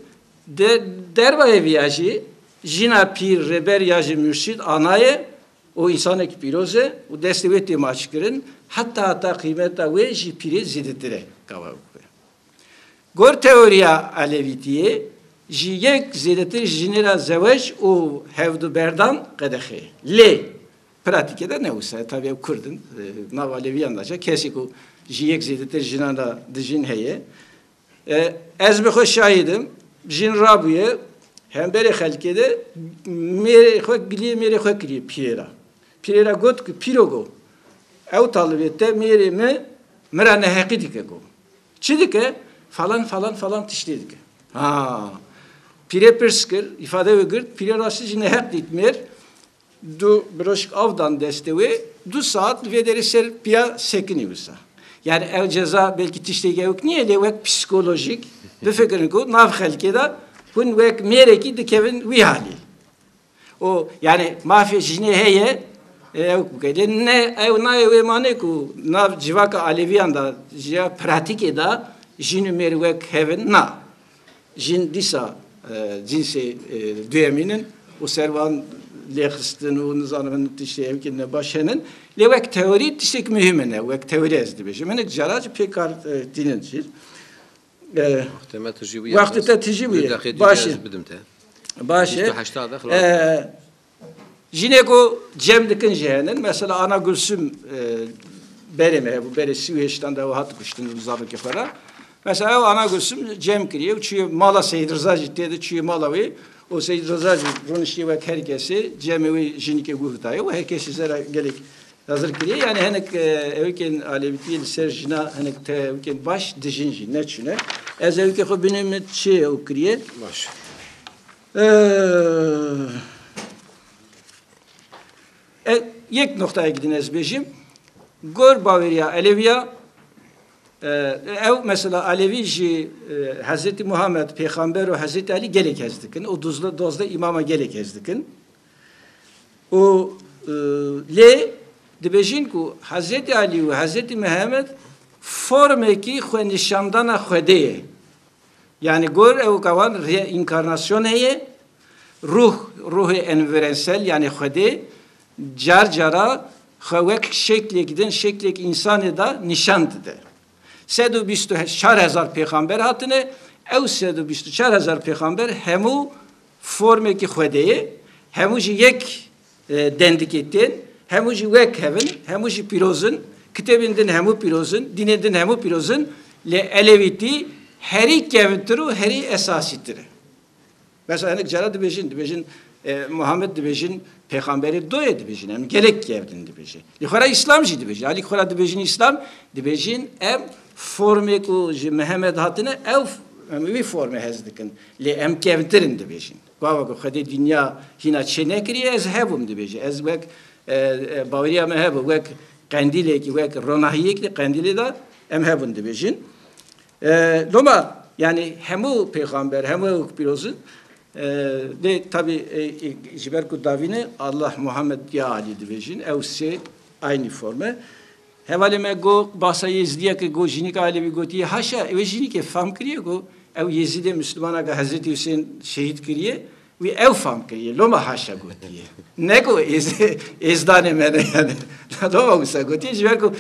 de dervaye viyaji jina pir reber yaji mürşid anaye o insan ek piroze o destevet maçkırın hatta kıymeta ve ji pire zidetire kava gor teoriya alevitiye jiyek zidetir jinera zevaj o hevdu berdan qadexe le pratikede ne olsa tabii kurdun nav aleviyandaca kesik o jiyek zidetir jinara dijin heye ez bi xoş şahidim jin rabiye hem beri xelkede mere xo gili mere xo gili pira got ki pirogo ev talibette mirimi mirane haki dike go. Çi dike falan falan falan tişli dike. Ha. Pire perskir ifade ve pire rası jine hak ditmer. Du broşk avdan destevi du saat ve deriser piya sekini visa. Yani ev ceza belki tişteki ev niye de vek psikolojik ve fikrin ko nav halkeda hun vek mereki de kevin vihali. O yani mafya jine heye ev kede ne ev na ev mane ku nav civaka aleviyanda ya pratik eda jinu mer vek heaven na. Jin disa cinsi düeminin o servan lehisten o nizamın tişte evkinde başının levek teori tiştek mühimene vek teori ezdi beşi. Menek jaracı pekar dinençir. Vakti tecrübe başı. Başı. Jineko cemdikin jehenin mesela Ana Gülsüm bereme bu bere Süveyş'ten de o hat kuştun uzamı kefara. Mesela Ana Gülsüm cem kiriyor. Çünkü mala Seyyid Rıza ciddi çünkü malavi o Seyyid Rıza konuşuyor ve herkesi cemevi jinike guhtayı o herkesi zara gelik hazır kiriyor. Yani henek evken aleviyel serjina henek evken baş dijinji ne çüne. Ez evke ko benim şey o kiriyor. Baş. Yek noktaya gidiniz bejim. Gor Bavariya Aleviya ev mesela Alevi Hazreti Muhammed Peygamber ve Hazreti Ali gelek ezdikin. O dozda imama gelek ezdikin. O le dibejin ku Hazreti Ali ve Hazreti Muhammed formeki xwe nişandana xwedeye. Yani gor ev kavan reinkarnasyon heye ruh enverensel yani xwede cara xwek şeklek insanı da nişandıdır. 124,000 peygamber hatine ev 124,000 peygamber hemu formeki xwedeye hemu ji yek dendiketin hemu ji wek hevin hemu ji pirozun kitebindin hemu pirozun dinedin hemu pirozun le eleviti heri kevintru heri esasitir. Mesela hani cara dibejin Muhammed dibejin peygamberi doye dibejin hem gelek kevdin dibejin. Likhara İslam ji dibejin. Ali khara dibejin İslam dibejin em formeku ji Muhammed hatine ev bir forme hezdikin. Le em kevtirin dibejin. Gava khade dünya hina çene kriye ez hevum dibejin. Ez vek Bavariya mehev vek qandile ki vek ronahiye ki qandile da em hevun dibejin. Loma yani hemu peygamber hemu pirozun de tabi jiberku davine Allah Muhammed ya Ali dibejin evse aynı forme. Hevaleme go basa Yezdiye ki go jinik alevi gotiye haşa ev jinik fam kriye go ev Yezide Müslümana ka Hazreti Hüseyin şehit kriye ve ev fam kriye loma haşa gotiye. Ne go ezdane mene yani. Loma usa gotiye jiberku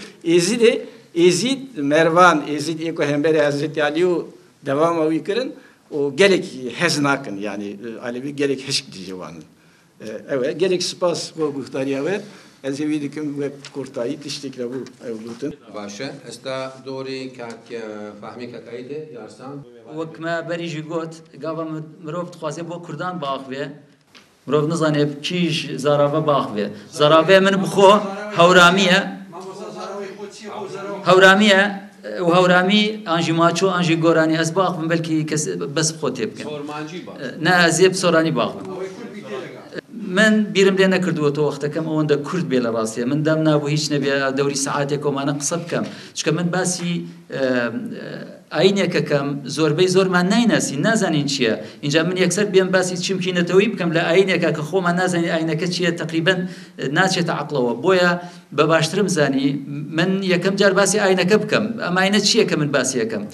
Ezid Mervan Ezid eko hembere Hazreti Ali'u devam avikirin o gerek heznakın yani Alevi gerek heşk dijevanın. Evet gerek spas bu muhtariya ve ezevidikim ve kurtayı tiştikle bu evlutun. Başa esta doğru kak fahmi kakaydı yarsan. Vakma berici got gava mrov txaze bu Kurdan bağve. Mrov nizaneb kij zarava bağve. Zarava min bxo havramiye هورامية وهورامي أنجي ماتشو أنجي غوراني أسباق من بلكي بس بخوتي بكن نا زيب سوراني باق من بيرم لنا كردوة وقت كم أو عند كرد بيلا راسية من دام نابو هيج نبي دوري ساعاتك وما نقصب كم شك من باسي عينك كم زور بي زور ما نايناسي نازانين شيء إن جا من يكسر بيم باسي تشمكينة تويب كم لا عينك كخو ما نازاني عينك شيء تقريبا ناتشة عقله بويا بباشترم زاني من يكم جار باسي عينك بكم أما عينك شيء كم من باسي كم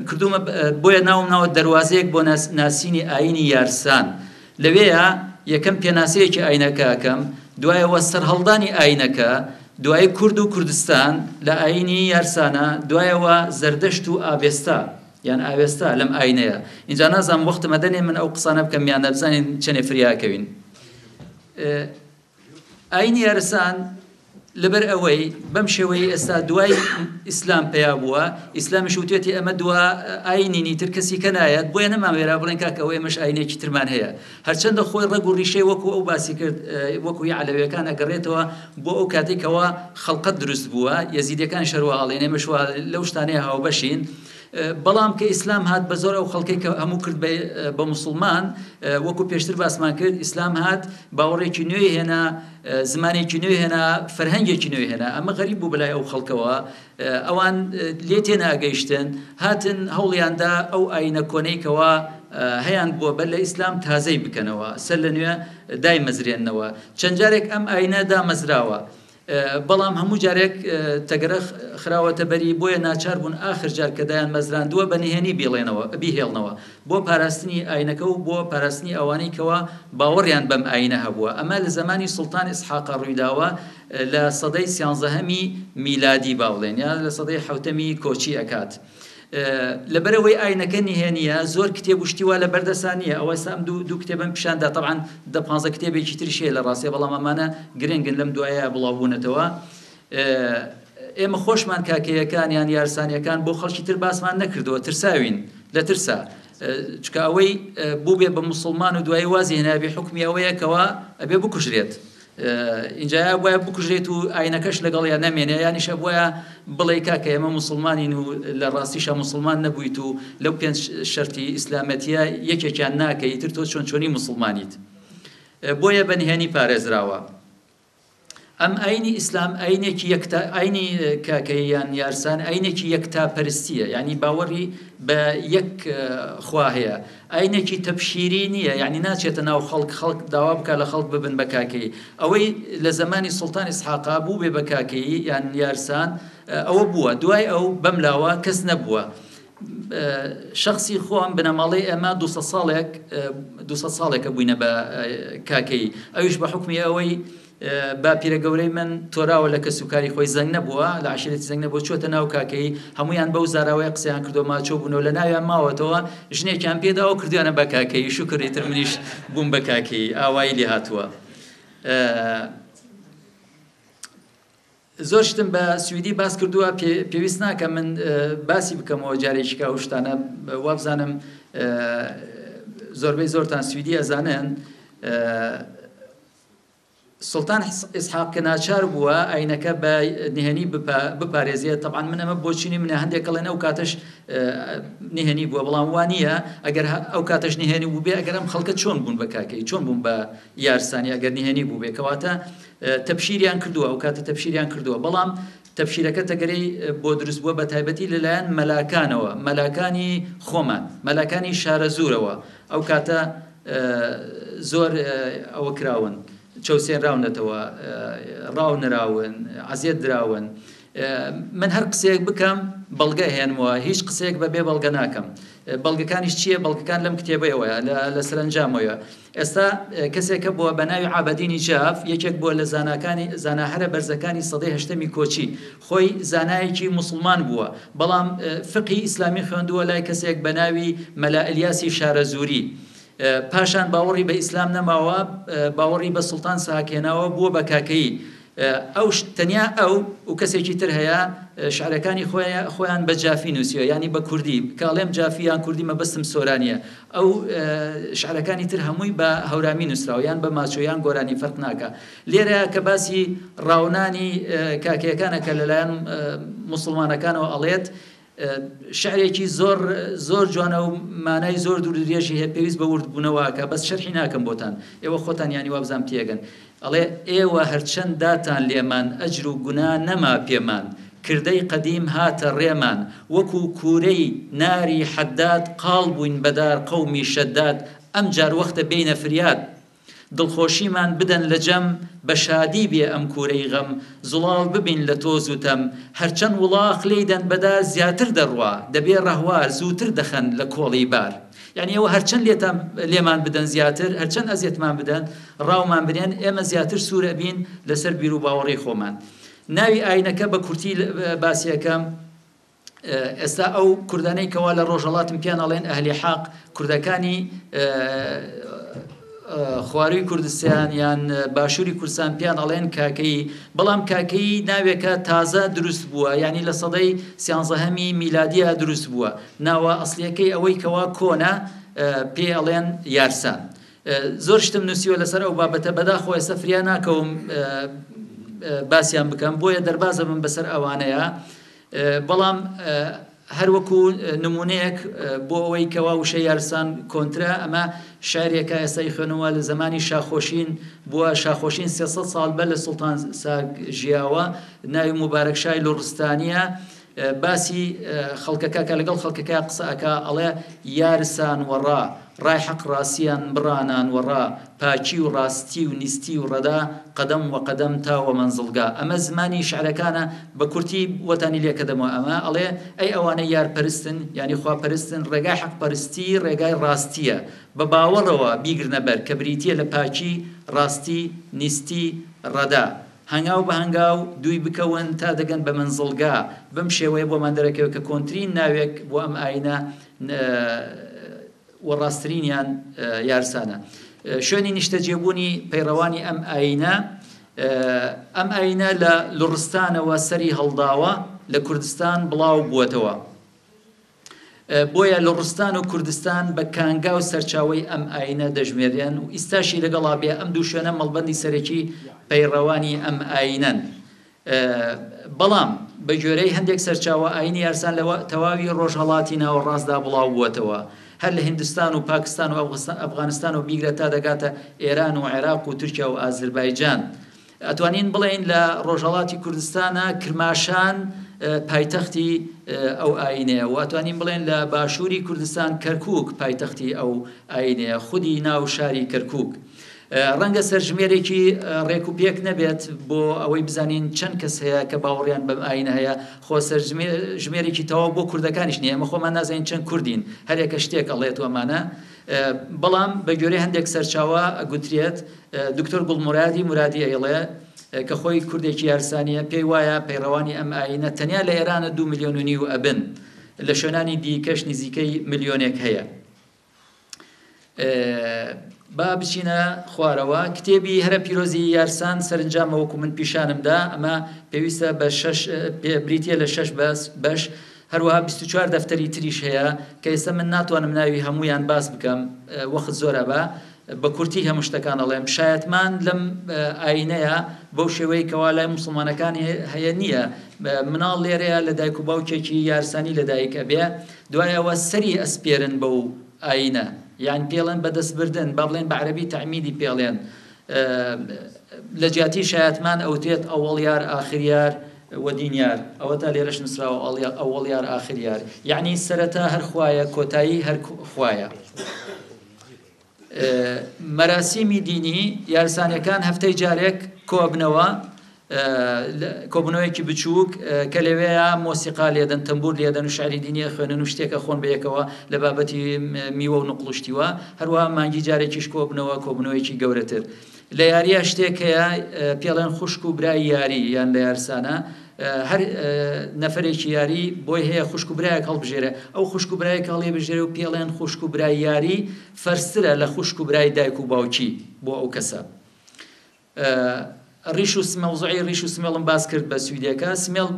كردوما بويا ناو دروازيك بو ناسيني عيني يارسان لويا يكم بيناسيك عينك كم دواي وسر هلداني عينك دوای کرد و کردستان لعینی یارسانه دوای و زردشت و آبستا یعنی آبستا لم عینه اینجا نازم وقت مدنی من او قصانه بکم یعنی بزنین چنه فریا کوین عینی یارسان لەبەر ئەوەی بەم شێوەی ئێستا دوای ئیسلام پێیا بووە ئیسلامیش وتێتی ئەمە دووە ئاینینی تر کەسی کە نایەت بۆیە نەماوێرا بڵێن کاکە ئەوە ئێمەش ئاینێکی ترمان هەیە هەرچەندە خۆی ڕێگ و ڕیشەی وەکو ئەو باسی کرد وەکو عەلەویەکان ئەگەڕێتەوە بۆ ئەو کاتێکەوە خەڵقەت دروست بووە یەزیدیەکان شەروە ئاڵێن ئێمەش لەو شتانەیە هاوبەشین بەڵام کە ئیسلام هات بە زۆر ئەو خەڵکەی کە هەموو کرد بە موسڵمان وەکو پێشتر باسمان کرد ئیسلام هات باوەڕێکی نوێی هێنا زمانێکی نوێی هێنا فەرهەنگێکی نوێی هێنا ئەمە غەریب بوو بەلای ئەو خەڵکەوە ئەوان لێ تێناگەیشتن هاتن هەوڵیاندا ئەو ئاینە کۆنەیکەوە هەیان بووە بەر لە ئیسلام تازەی بکەنەوە سەر لە نوێ دایمەزرێننەوە چەند جارێک ئەم ئاینە دامەزراوە بەڵام هەموو جارێک تەگەرە خراوەتە بەری بۆیە ناچار بوون ئاخر جار کە دایان مەزراندووە بە نهێنی بیهێڵنەوە بۆ پاراستنی ئاینەکە و بۆ پاراستنی ئەوانەی کەوە باوەڕیان بەم ئاینە هەبووە ئەمە لە زمانی سوڵتان ئیسحاقا ڕوویداوە لە سەدەی 13هەمی میلادی باوڵێن یان لە سەدەی 7هەمی کۆچی ئەکات لەبەرەوەی ئاینەکە نهێنیە زۆر کتێب و شتیوا لە بەردەسانیە ئەوە ئێستا ئەم دوو کتێبم پیشاندا طبعاً 10-15 کتێبێکی تریشەیە لە ڕاستیە بەڵام ئەمانە گرنگن لەم دوایە بڵاوبوونەتەوە ئێمە خۆشمان کاکەیەکان یان یارسانیەکان بۆ خەڵکی تر باسمان نەکردەوە ترساوین لە ترسا چکە ئەوەی بوو بێ بە موسڵمان و دوایی وازی هێنابێ حکمی ئەوەیەکەوە ئەبێ بکوژرێت اینجا بۆیە بکوژرێت و ئاینەکەش لەگەڵیان نەمێنێ یانیشە بۆیە بڵێ کاکە ئێمە موسڵمانین و لە ڕاستیشە موسڵمان نەبوویت و لەو 5 شەرتی ئیسلامەتیە یەکێکیان ناکەی تر تۆ چۆنی موسڵمانیت بۆیە بەنهێنی پارێزراوە ئەم ئاینی ئیسلام ئاینێکی یەکتا ئاینی کاکەیان یارسان ئاینێکی یەکتا پەرستیە یعنی باوەڕی بە یەک خوا هەیە ئاینێکی تەبشیری نییە یعنی ناچێتە ناو خەڵک داوا بکە لە خەڵک ببن بە کاکەی ئەوەی لە زمانی سوڵتان ئیسحاقا بوو بێ بە کاکەی یان یارسان ئەوە بووە دوای ئەو بەملاوە کەس نەبووە شخصی خۆم بنەماڵی ئەمە 200 ساڵێکە بووینە بە کاکەی ئەویش بە حکمی ئەوەی با پیرە گەورەی من تۆراوە لە کە سوکاری خۆی زەنگ نەبووە لە عشرەتی زەنگ نەبووە چۆتە ناو کاکەی هەمویان بەو زاراوەیە قسەیان کردو ماچۆ بوونەوە لە ناویان ماوەتەوە ژنێکیان پێداوە کردویانە بە کاکەی شوکری تر منیش بووم بە کاکەی ئاوایی لێ هاتووە زۆر شتم بە سویدی باس کردووە پێویست ناکە من باسی بکەمەوە جارێکی کا شتانە وابزانم زۆربەی زۆرتان سویدی ئەزانن سوڵتان ئیسحاق کە ناچار بووە ئاینەکە بە نهێنی بپارێزیێت طبعاً من ئەمە بۆچینی منە هەندێک کەڵێن ئەو کاتەش نهێنی بووە بەڵام وانییە ئەگەر ئەو کاتەش نهێنی بوو بێ ئەگەر ئەم خەڵکە چۆن بوون بە کاکەی چۆن بوون بە یارسانی ئەگەر نهێنی بوو بێ کەواتە تەبشیریان کردووە ئەو کاتە تەبشیریان کردووە بەڵام تەبشیرەکە تەگەرەی بۆ دروست بووە بە تایبەتی لەلایەن مەلاکانەوە مەلاکانی خۆمان مەلاکانی شارە زوورەوە ئەو کاتە زۆر ئەوە کراون چەوسێن راونەتەوە ڕاو نراون عەزیەت دراون من هەر قسەیەک بکەم بەڵگە هێنمەوە هیچ قسەیەک بەبێ بەڵگە ناکەم بەڵگەکانیش چییە بەڵگەکان لەم کتێبەیەوەیە لە سەرنجامەوەیە ئێستا کەسێکە بووە بەناوی عابەدینی جاف یەکێک بووە لە زاناهەرە بەرزەکانی سەدەی 8هەمی کۆچی خۆی زانایەکی موسڵمان بووە بەڵام فقی ئیسلامی خوێندووە لای کەسێک بەناوی مەلا ئەلیاسی شارەزووری پاشان باوەڕی بە ئیسلام نەماوە باوەڕی بە سوڵتان ساکێناوە بووە بە کاکەی ئەو تەنیا ئەو و کەسێکی تر هەیە شعرەکانی خۆیان بە جافی نووسیوە ینی بە کوردی کاڵێم جافی یان کوردی مەبەستم سۆرانیە ئەو شعرەکانی تر هەمووی بە هەورامی نووسراوە یان بە ماچۆیان گۆرانی فەرق ناکە لێرە کە باسی ڕاونانی کاکەیەکانە کە لەلایەن موسڵمانەکانەوە ئەڵێت شعرێکی زۆر جوانە و مانای زۆر دوور درێژی هەیە پێویست بە وردبوونەوەکە بەس شەرحی ناکەم بۆتان ئێوە خۆتان ینی وابزان تێگەن ئەڵێ ئێوە هەرچەند داتان لێمان ئەجر و گونا نەما پێمان کردەی قەدیم هاتە ڕێمان وەکو کوورەی ناری حەداد قاڵ بووین بەدار قەومی شەداد ئەم جار وەختە بینە فریاد دڵخۆشیمان بدەن لە جەم بە شادی بێ ئەم کوورەی غەم زوڵاڵ ببین لە تۆ زووتەم هەرچەند وڵاق لێدەن بەدا زیاتر دەڕوا دەبێ ڕەهوار زووتر دەخەن لە کۆڵی بار یعنی ئەوە هەرچەند لێمان بدەن زیاتر هەرچەند ئەزیەتمان بدەن ڕاومان بنێن ئێمە زیاتر سوورە بین لەسەر بیر و باوەڕی خۆمان ناوی ئاینەکە بە کورتی باسیەکەم ئێستا ئەو کوردانەی کەوا لە ڕۆژهەڵاتم پیان ئەڵێن ئەهلی حاق کوردەکانی خواروی کوردستان یان باشووری کوردستان پیان ئەڵێن کاکەی بەڵام کاکەی ناوێکە تازە دروست بووە یعنی لە سەدەی سیانزەهەمی میلادیە دروست بووە ناوە ئەسڵیەکەی ئەوەی کەوا کۆنە پێ ئەڵێن یارسان زۆر شتم نووسیوە لەسەر ئەو بابەتە بەداخۆ ئێستا فریا ناکەوم باسییان بکەم بۆیە دەربازە بم بەسەر ئەوانەیە بەڵام هەروەکو نمونەیەک بۆ ئەوەی کەوا وشە یارسان کۆنترا ئەمە شارێکە ئێستای خوێنەوە لە زمانی شاخۆشین بووە شاخۆشین 300 ساڵ بە لە سوڵتان ساگ ژیاوە ناوی مبارەک شای لوڕستانیە باسی خەڵکەکە کە لەگەڵ خەڵکەکە قسەکە ئەڵێ یارسان وەڕا ڕای حەق ڕاستیان بڕانان وەڕا پاچی و ڕاستی و نیستی و ڕەدا قەدەم و قەدەم تاوە مەنزڵگا ئەمە زمانی شعرەکانە بە کورتی وەتانی لێکەدەمەوە ئەمە ئەڵێ ئەی ئەوانە یارپەرستن یعنی خواپەرستن ڕێگای حەقپەرستی ڕێگای ڕاستیە بە باوەڕەوە بیگرنە بەر کە بریتیە لە پاچی ڕاستی نیستی ڕەدا هەنگاو بە هەنگاو دووی بکەون تا دەگەن بە منزڵگا بم شێوەیە بۆمان دەرەکەوە کە کۆنترین ناوێک بۆ ئەم ئاینە وەڕاستترینیان یارسانە شوێنی نیشتەجێبوونی پەیڕەوانی ئەم ئاینە لە لوڕستانەوە سەری هەڵداوە لە کوردستان بڵاو بووەتەوە بۆیە لوڕستان و کوردستان بە کانگا و سەرچاوی ئەم ئاینە دەژمێرێن و ئیستاشی لەگەڵا بێ ئەم دوو شوێنە مەڵبەندی سەرەکی پەیڕەوانی ئەم ئاینەن بەڵام بە گوێرەی هەندێک سەرچاوە ئاینی یارسان لە تەواوی ڕۆژهەڵاتی ناوەڕاستدا بڵاو بووەتەوە هەر لە هیندستان و پاکستان و ئەفغانستان و بیگرە تا دەگاتە ئێران و عێراق و تورکیا و ئازربایجان ئەتوانین بڵێن لە ڕۆژهەڵاتی کوردستانە کرماشان پایتەختی ئەو ئاینەیە و ئەتوانین بڵێن لە باشووری کوردستان کەرکووک پایتەختی ئەو ئاینەیە خودی ناو شاری کەرکووک ڕەنگە سەرژمێرێکی ڕێکوپێک نەبێت بۆ ئەوەی بزانین چەند کەس هەیە کە باوەڕیان بەم ئاینە هەیە خۆ سەرژمێرێکی تەواو بۆ کوردەکانیش نییە ئەمە خۆمان نازانین چەند کوردین هەرێکە شتێک ئەڵێت ئەمانە بەڵام بە گوێرەی هەندێک سەرچاوە ئەگوترێت دکتۆر گوڵمورادی مرادی ئەیڵێ کە خۆی کوردێکی یارسانیە پێی وایە پەیڕەوانی ئەم ئاینە تەنیا لە ئێرانە 2.5 ملیۆن ئەبن لە شوێنانی دیکەش نزیکەی ملیۆنێک هەیە با بچینە خوارەوە کتێبی هەرە پیرۆزی یارسان سەرنجامە وەکو من پیشانمدا ئەمە پێویستە بە بریتە لە 6 بەش هەروەها 24 دەفتەری تریش هەیە کە ئێستا من ناتوانم ناوی هەمویان باس بکەم وەخت زۆرە بە کورتی هەموو شتەکان ئەڵێم شایەتمان لەم ئاینەیە بەو شێوەیە کەوا لای موسڵمانەکان هەیە نییە مناڵ لێرەیە لە دایک و باوکێکی یارسانی لەدایکە بێ دوای ئەوە سەری ئەسپێرن بەو ئاینە یان پێڵێن بەدەستبردن با بڵێن بە عەرەبی تەعمیدی پێڵێن لە جیاتی شایەتمان ئەوتێت ئەوەڵیار ئاخریار و دینیار ئەوە تا لێرەش نووسراوە ئەوەڵیار ئاخریار یعنی سەرەتا هەر خوایە کۆتایی هەر خوایە مەراسیمی دینی یارسانیەکان هەفتەی جارێک کۆبنەوە کۆبنەوەیەکی بچووک کە لەوەیە مۆسیقا لێدەن تەمبور لێدەن و شعری دینیە خوێنن و شتێکە خۆن بەیەکەوە لە بابەتی میوە و نقڵشتیوە هەروەها مانگی جارێکیش کۆبنەوەیەکی گەورەتر لە یاریە شتێک هەیە پێڵێن خوشک و برای یاری یان لە یارسانە هەر نەفرێکی یاری بۆی هەیە خوشک و برایەک هەڵبژێرە ئەو خوشک و برایەک هەڵێ بژێرە و پێڵێن خوشک و برای یاری فەرسترە لە خوشک و برای دایک و باوکی بۆ ئەو کەسە ڕیش و مەوزوعی ڕیش و سمێڵم باس کرد بە سویدەکە سمێڵ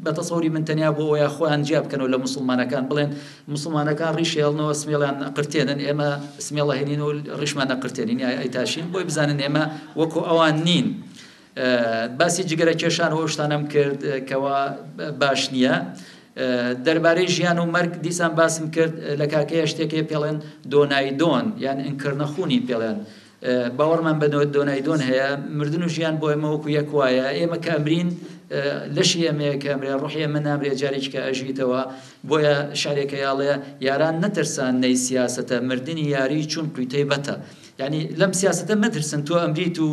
بە تەسەوری من تەنیا بۆ ئەوەیە خۆیان جیا بکەنەوە لە موسڵمانەکان بڵێن موسڵمانەکان ڕیشێڵنەوە سمێڵیان نەقرتێنن ئێمە سمێڵە هێنین و ڕیشمان نەقرتێنین ئەیتاشین بۆی بزانن ئێمە وەکو ئەوان نین باسی جگەرە کێشان و شتانم کرد کەوا باش نییە دەربارەی ژیان و مەرگ دیسان باسم کرد لە کاکەیە شتێکی پێڵێن دۆنای دۆن یان ئینکردنەخوونی پێڵێن باوەڕمان بە دۆنای دۆن هەیە مردن و ژیان بۆ ئێمە وەکو یەک وایە ئێمە کە ئەمرین لەشی ئەمەیە کە ئەمرێ ڕوحی ئەمە نامرێت جارێکی کە ئەژیتەوە بۆیە شارێکە یاڵەیە یاران نەترسان نەی سیاسەتە مردنی یاری چون پویتەی بەتە یعنی لەم سیاسەتە مەترسن تۆ ئەمریت و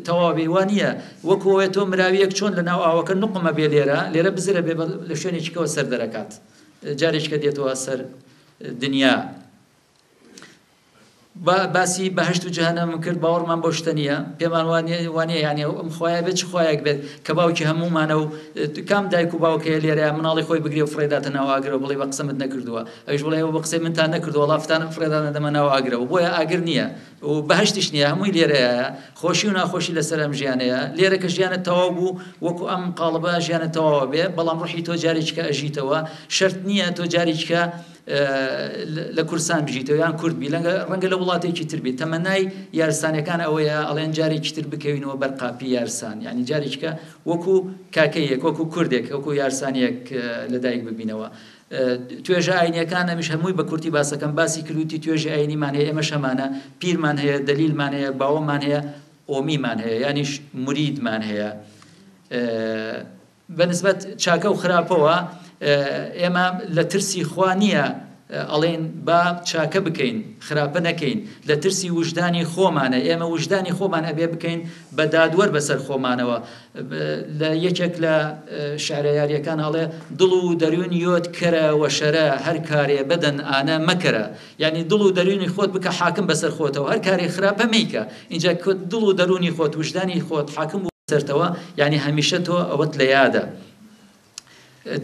تەواوی وانە وەکوەوە تۆ مراویەک چۆن لە ناو ئاوەکە نوقمە بێ لێرە بزرە بێ لە شوێنێکیکەوە سەر دەرەکات جارێککە دێتەوە سەر دنیا باسی بەهشت و جەهەنەم کرد باوەڕمان بۆ شتە نییە پێمان وانەیە یعنی ئەم خۆیان بێت چ خۆیەک بێت کە باوکی هەمومانە و کام دایک و باوکەیە لێرەیە مناڵی خۆی بگرێ و فرێداتە ناو ئاگرەوە بڵێ بە قسەمت نەکردووە ئەویش بڵێ بە قسەی منتان نەکردووە وەڵافتان فرێدانە دەمە ناو ئاگرەوە بۆیە ئاگر نییە و بەهشتیش نییە هەمووی لێرەیە خۆشی و ناخۆشی لەسەر ئەم ژیانەیە لێرە کە ژیانت تەواو بوو وەکو ئەم قاڵبە ژیانت تەواوە بێ بەڵام ڕوحی تۆ جارێککە ئەژیتەوە شەرت نییە تۆ جارێککە لە کورسان بژیتەوە یان کورد بی ڕەنگە لە وڵاتێکی تر بیت تەمەنای یارسانەکان ئەوەیە ئەڵێن جارێکی تر بکەوینەوە بەرقاپی یارسان یعنی جارێککە وەکو کاکەیەک وەکو کوردێک وەکو یارسانیەک لەدایک ببینەوە توێژە ئاینیەکان ئەمیش هەمووی بە کورتی باسەکەم باسی کردوتی توێژی ئاینیمان هەیە ئێمە شەمانە پیرمان هەیە دەلیلمان هەیە باوەمان هەیە ئۆمیمان هەیە یانیش موریدمان هەیە بەنسبەت چاکە و خراپەوە ئێمە لە ترسی خوا نییە ئەڵێن با چاکە بکەین خراپە نەکەین لە ترسی وجدانی خۆمانە ئێمە وجدانی خۆمان ئەبێ بکەین بە دادوەر بەسەر خۆمانەوە لە یەکێک لە شعرە یاریەکان هەڵێ دڵ و دەروون یۆت کەرە وەشەرە هەر کارێ بەدەن ئانە مەکەرە یعنی دڵ و دەروونی خۆت بکە حاکم بەسەر خۆتەوە هەر کارێ خراپە مەیکە اینجا دڵ و دەروونی خۆت وجدانی خۆت حاکم بسەرتەوە یعنی هەمیشە تۆ ئەوەت لە یادە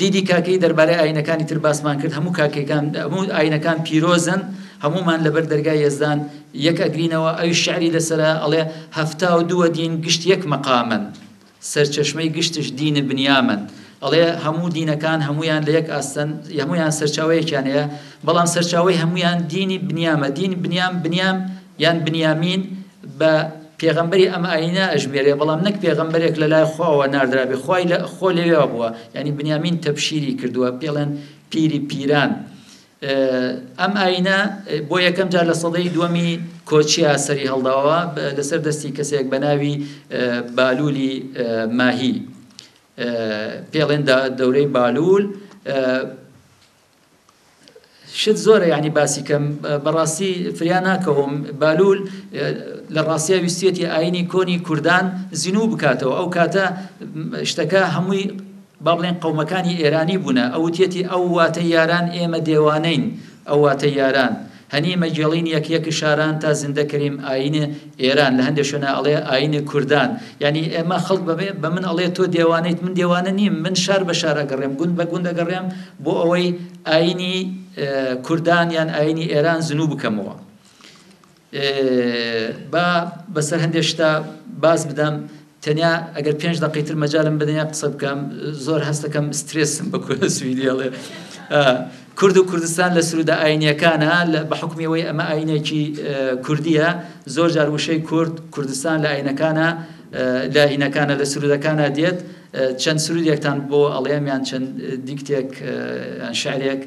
دیدی کاکەی دەربارەی ئاینەکانی تر باسمان کرد هەموو کاکەکان هەموو ئاینەکان پیرۆزن هەمومان لەبەر دەرگای یەزدان یەک ئەگرینەوە ئەوی شعری لەسەرە ئەڵێ 72 دین گشت یەک مەقامن سەرچەشمەی گشتش دینە بنیامن ئەڵێ هەموو دینەکان هەمویان لە یەک ئاستەن هەمویان سەرچاوەیەکیان هەیە بەڵام سەرچاوەی هەمویان دینی بنیامە دین بنیام یان بنیامین بە پێغەمبەری ئەم ئاینە ئەژمێرێ بەڵام نەک پێغەمبەرێک لە لای خواوە ناردرابێ خوای لە خۆ لێوێ بووە یعنی بنیامین تەبشیری کردووە پێڵێن پیری پیران ئەم ئاینە بۆ یەکەم جار لە سەدەی دووەمی کۆچیا سەری هەڵداوە لەسەر دەستی کەسێک بە ناوی بالولی ماهی پێڵێن دەورەی بالول شت زۆرە یعنی باسی کەم بەڕاستی فریان ناکەوم بالول لە ڕاستیا ویستێتی ئاینی کۆنی کوردان زینوو بکاتەوە ئەو کاتە شتەکە هەمووی با بڵێن قەومەکانی ئێرانی بوونە ئەوتێتی ئەو واتە یاران ئێمە دێوانەین ئەو واتە یاران هەنی مەجێڵین یەک شاران تا زیندەکەریم ئاینە ئێران لە هەندێک شوێنە ئەڵێ ئاینە کوردان یعنی ئێمە خەڵک بە من ئەڵێ تۆ دێوانەیت من دێوانە نیم من شار بە شار ئەگەڕێم گوند بە گوند ئەگەڕێم بۆ ئەوەی ئاینی کوردان یان ئاینی ئێران زنوو بکەمەوە بەسەر هەندێک شتا باز بدەم تەنیا ئەگەر 5 دقیقەی تر مەجالم بدەنیا قسە بکەم زۆر هەستەکەم سترێسم بە کورە سویدیاڵێ کورد و کوردستان لە سرودە ئاینیەکانە بە حکمیەوەی ئەمە ئاینێکی کوردیە زۆر جار وشەی کوردستان لە ئاینەکانە لە ئاینەکانە لە سرودەکانە دێت چەند سرودێکتان بۆ ئەڵێم یان چەند دیکتێک شعرێک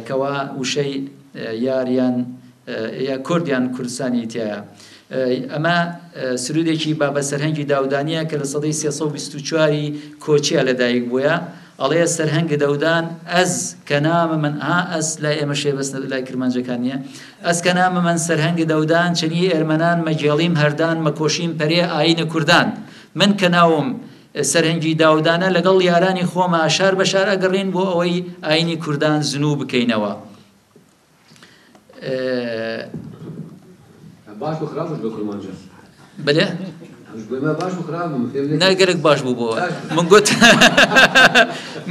کەوا وشەی یاریان یا کوردیان کوردستانی تایە ئەمە سرودێکی بابە سەرهەنگی داودانیە کە لە سەدەی 324 کۆچیە لەدایک بووە ئەڵێ سەرهەنگە دەودان ئەس کە نامە من ئەس لای ئێمە شێبەستە لای کرمانجەکانیە ئەس کە نامە من سەرهەنگە دەودان چەنی ئێرمەنان مەجێڵیم هەردان مەکۆشیم پەرێ ئاینە کوردان من کە ناوم سەرهەنگی داودانە لەگەڵ یارانی خۆمە شار بە شار ئەگەڕین بۆ ئەوەی ئاینی کوردان زنوو بکەینەوە باش و خراپش بە کورمانجە بەلێ باش و خراپم ناگەرێک باش بوو بۆ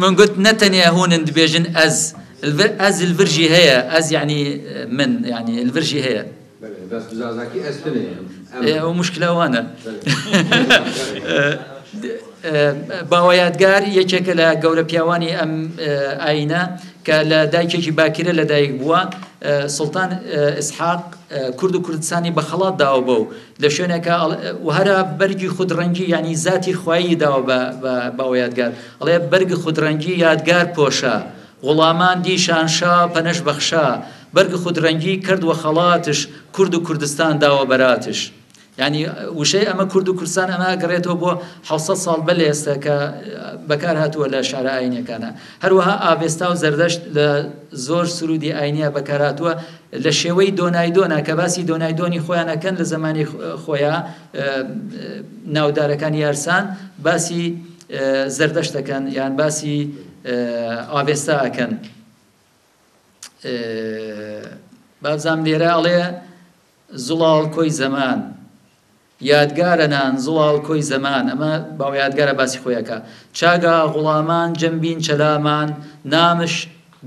من گوت نەتەنیا هونن دبێژن ئەز الڤرژی هەیە ئەز یعنی من یعنی الڤرژی هەیە بەس بزازاکی ئەستنێ ئەو مشکلە وانە باوە یادگار یەکێکە لە گەورە پیاوانی ئەم ئاینە کە لە دایکێکی باکرە لە دایک بووە سڵتان ئیسحاق کورد و کوردستانی بە خەڵات داوە بۆ لە شوێنێکە و هەرە بەرگی خودڕەنگی یعنی زاتی خوایی داوە بە باوە یادگار ئەڵێ بەرگی خودڕەنگی یادگار پۆشە غوڵامان دیشانشا پەنەش بەخشا بەرگی خودڕەنگی کرد وە خەڵاتش کورد و کوردستان داوە بەراتش یعنی وشەی ئەمە کورد و کوردستان ئەمە گەڕێتەوە بۆ 600 ساڵ بەلێ ئێستا کە بەکار هاتووە لە شارە ئاینیەکانە هەروەها ئاڤێستا و زەردەشت لە زۆر سرودی ئاینیە بەکار هاتووە لە شێوەی دۆنایدۆنە کە باسی دۆنایدۆنی خۆیانەکەن لە زمانی خۆیان ناودارەکانی یارسان باسی زەردەشتەکەن یان باسی ئاڤێستا ئەکەن بابزام لێرە ئەڵێ زڵال کۆی زەمان یادگارە نان زڵال کۆی زەمان ئەمە باو یادگارە باسی خۆیەکە چاگا غوڵامان جەمبین چەلامان نامش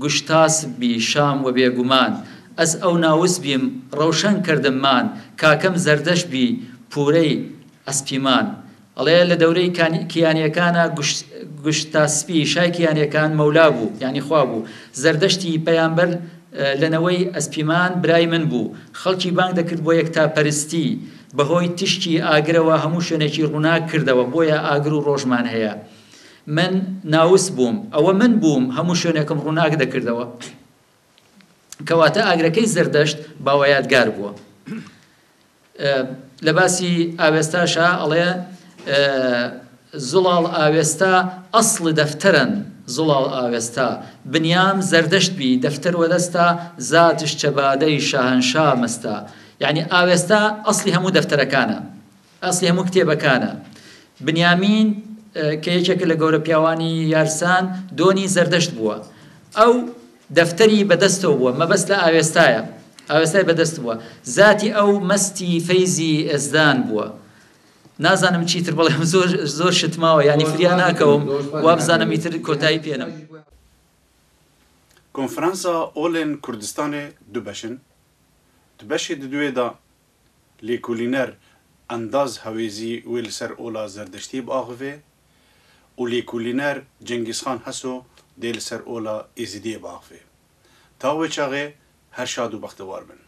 گوشتاسب بی شام و بێگومان ئەس ئەو ناوس بیم ڕەوشەن کردممان کاکەم زەردەش بی پورەی ئەسپیمان ئەڵێ لە دەورەی کیانیەکانە گوشتاسپی شای کیانیەکان مەولا بوو یعنی خوا بوو زەردەشتی پەیامبەر لەنەوەی ئەسپیمان برای من بوو خەڵکی بانگ دەکرد بۆ یەکتاپەرستی بەهۆی تشتی ئاگرەوە هەموو شوێنێکی ڕووناک کردەوە بۆیە ئاگر و ڕۆژمان هەیە من ناوس بووم ئەوە من بووم هەموو شوێنێکم ڕووناک دەکردەوە کەواتە ئاگرەکەی زەردەشت باوە یادگار بووە لە باسی ئاوێستاشە ئەڵێ زڵال ئاوێستا ئەسڵ دەفتەرن زڵال ئاوێستا بنیام زەردەشت بی دەفتەر وەدەستا زاتش چەبادەی شاهەنشا مەستا یعنی ئاوێستا ئەسڵی هەموو دەفتەرەکانە ئەسڵی هەموو کتێبەکانە بنیامین کە یەکێک لە گەورە پیاوانی یارسان دۆنی زەردەشت بووە ئەو دەفتەری بەدەستەوە بووە مەبەست لە ئاوێستایە ئاوێستای بەدەست بووە زاتی ئەو مەستی فەیزی ئێزدان بووە نازانم چیتر بەڵێم زۆر شتماوە ینی فریا ناکەوم وا بزانم ئیتر کۆتایی پێنم کنفرانسا ئۆڵێن کوردستانê du beşin di beşê di duê de lêkolîner endaz hewêzî wê li ser ola zerdiştî biaxive û lêkolîner Cengîzxan Heso dê li ser ola êzîdiyê biaxive ta wê çaxê her şad û bextewar bin